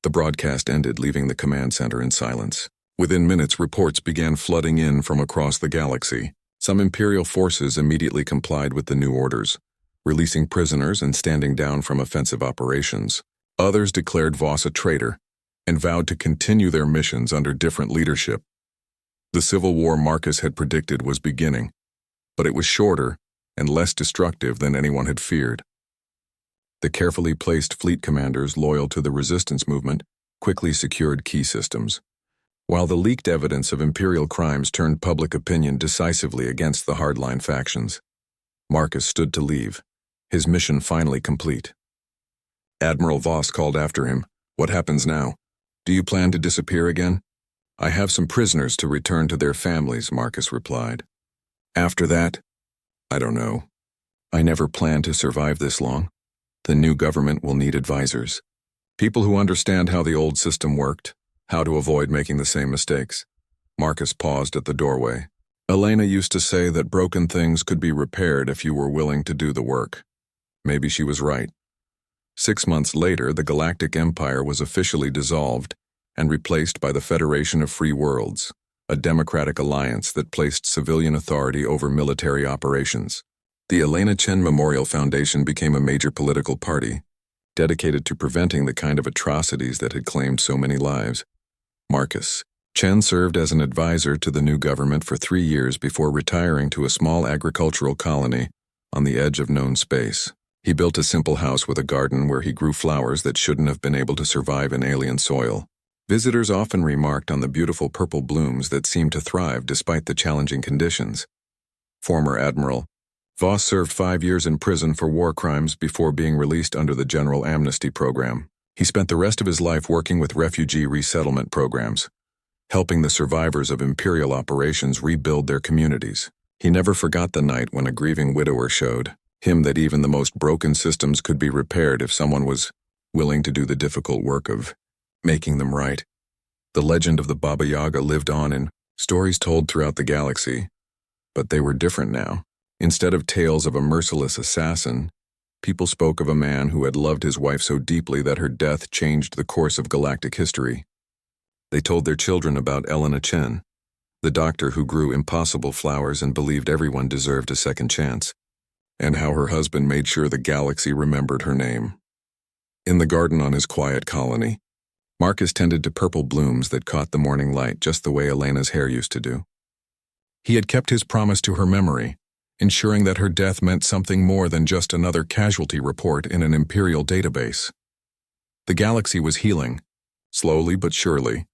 The broadcast ended, leaving the command center in silence. Within minutes, reports began flooding in from across the galaxy. Some Imperial forces immediately complied with the new orders, releasing prisoners and standing down from offensive operations. Others declared Voss a traitor and vowed to continue their missions under different leadership. The civil war Marcus had predicted was beginning, but it was shorter and less destructive than anyone had feared. The carefully placed fleet commanders loyal to the resistance movement quickly secured key systems, while the leaked evidence of imperial crimes turned public opinion decisively against the hardline factions. Marcus stood to leave, his mission finally complete. Admiral Voss called after him. "What happens now? Do you plan to disappear again?" "I have some prisoners to return to their families," Marcus replied. "After that? I don't know. I never planned to survive this long. The new government will need advisors. People who understand how the old system worked, how to avoid making the same mistakes." Marcus paused at the doorway. "Elena used to say that broken things could be repaired if you were willing to do the work. Maybe she was right." 6 months later, the Galactic Empire was officially dissolved and replaced by the Federation of Free Worlds, a democratic alliance that placed civilian authority over military operations. The Elena Chen Memorial Foundation became a major political party, dedicated to preventing the kind of atrocities that had claimed so many lives. Marcus Chen served as an advisor to the new government for 3 years before retiring to a small agricultural colony on the edge of known space. He built a simple house with a garden where he grew flowers that shouldn't have been able to survive in alien soil. Visitors often remarked on the beautiful purple blooms that seemed to thrive despite the challenging conditions. Former Admiral Voss served 5 years in prison for war crimes before being released under the General Amnesty Program. He spent the rest of his life working with refugee resettlement programs, helping the survivors of imperial operations rebuild their communities. He never forgot the night when a grieving widower showed him that even the most broken systems could be repaired if someone was willing to do the difficult work of making them right. The legend of the Baba Yaga lived on in stories told throughout the galaxy, but they were different now. Instead of tales of a merciless assassin, people spoke of a man who had loved his wife so deeply that her death changed the course of galactic history. They told their children about Elena Chen, the doctor who grew impossible flowers and believed everyone deserved a second chance, and how her husband made sure the galaxy remembered her name. In the garden on his quiet colony, Marcus tended to purple blooms that caught the morning light just the way Elena's hair used to do. He had kept his promise to her memory, ensuring that her death meant something more than just another casualty report in an imperial database. The galaxy was healing, slowly but surely,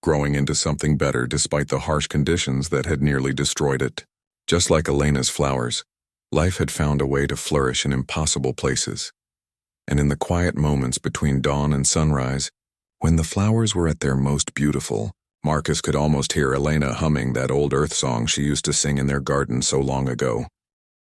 growing into something better despite the harsh conditions that had nearly destroyed it. Just like Elena's flowers, life had found a way to flourish in impossible places. And in the quiet moments between dawn and sunrise, when the flowers were at their most beautiful, Marcus could almost hear Elena humming that old Earth song she used to sing in their garden so long ago.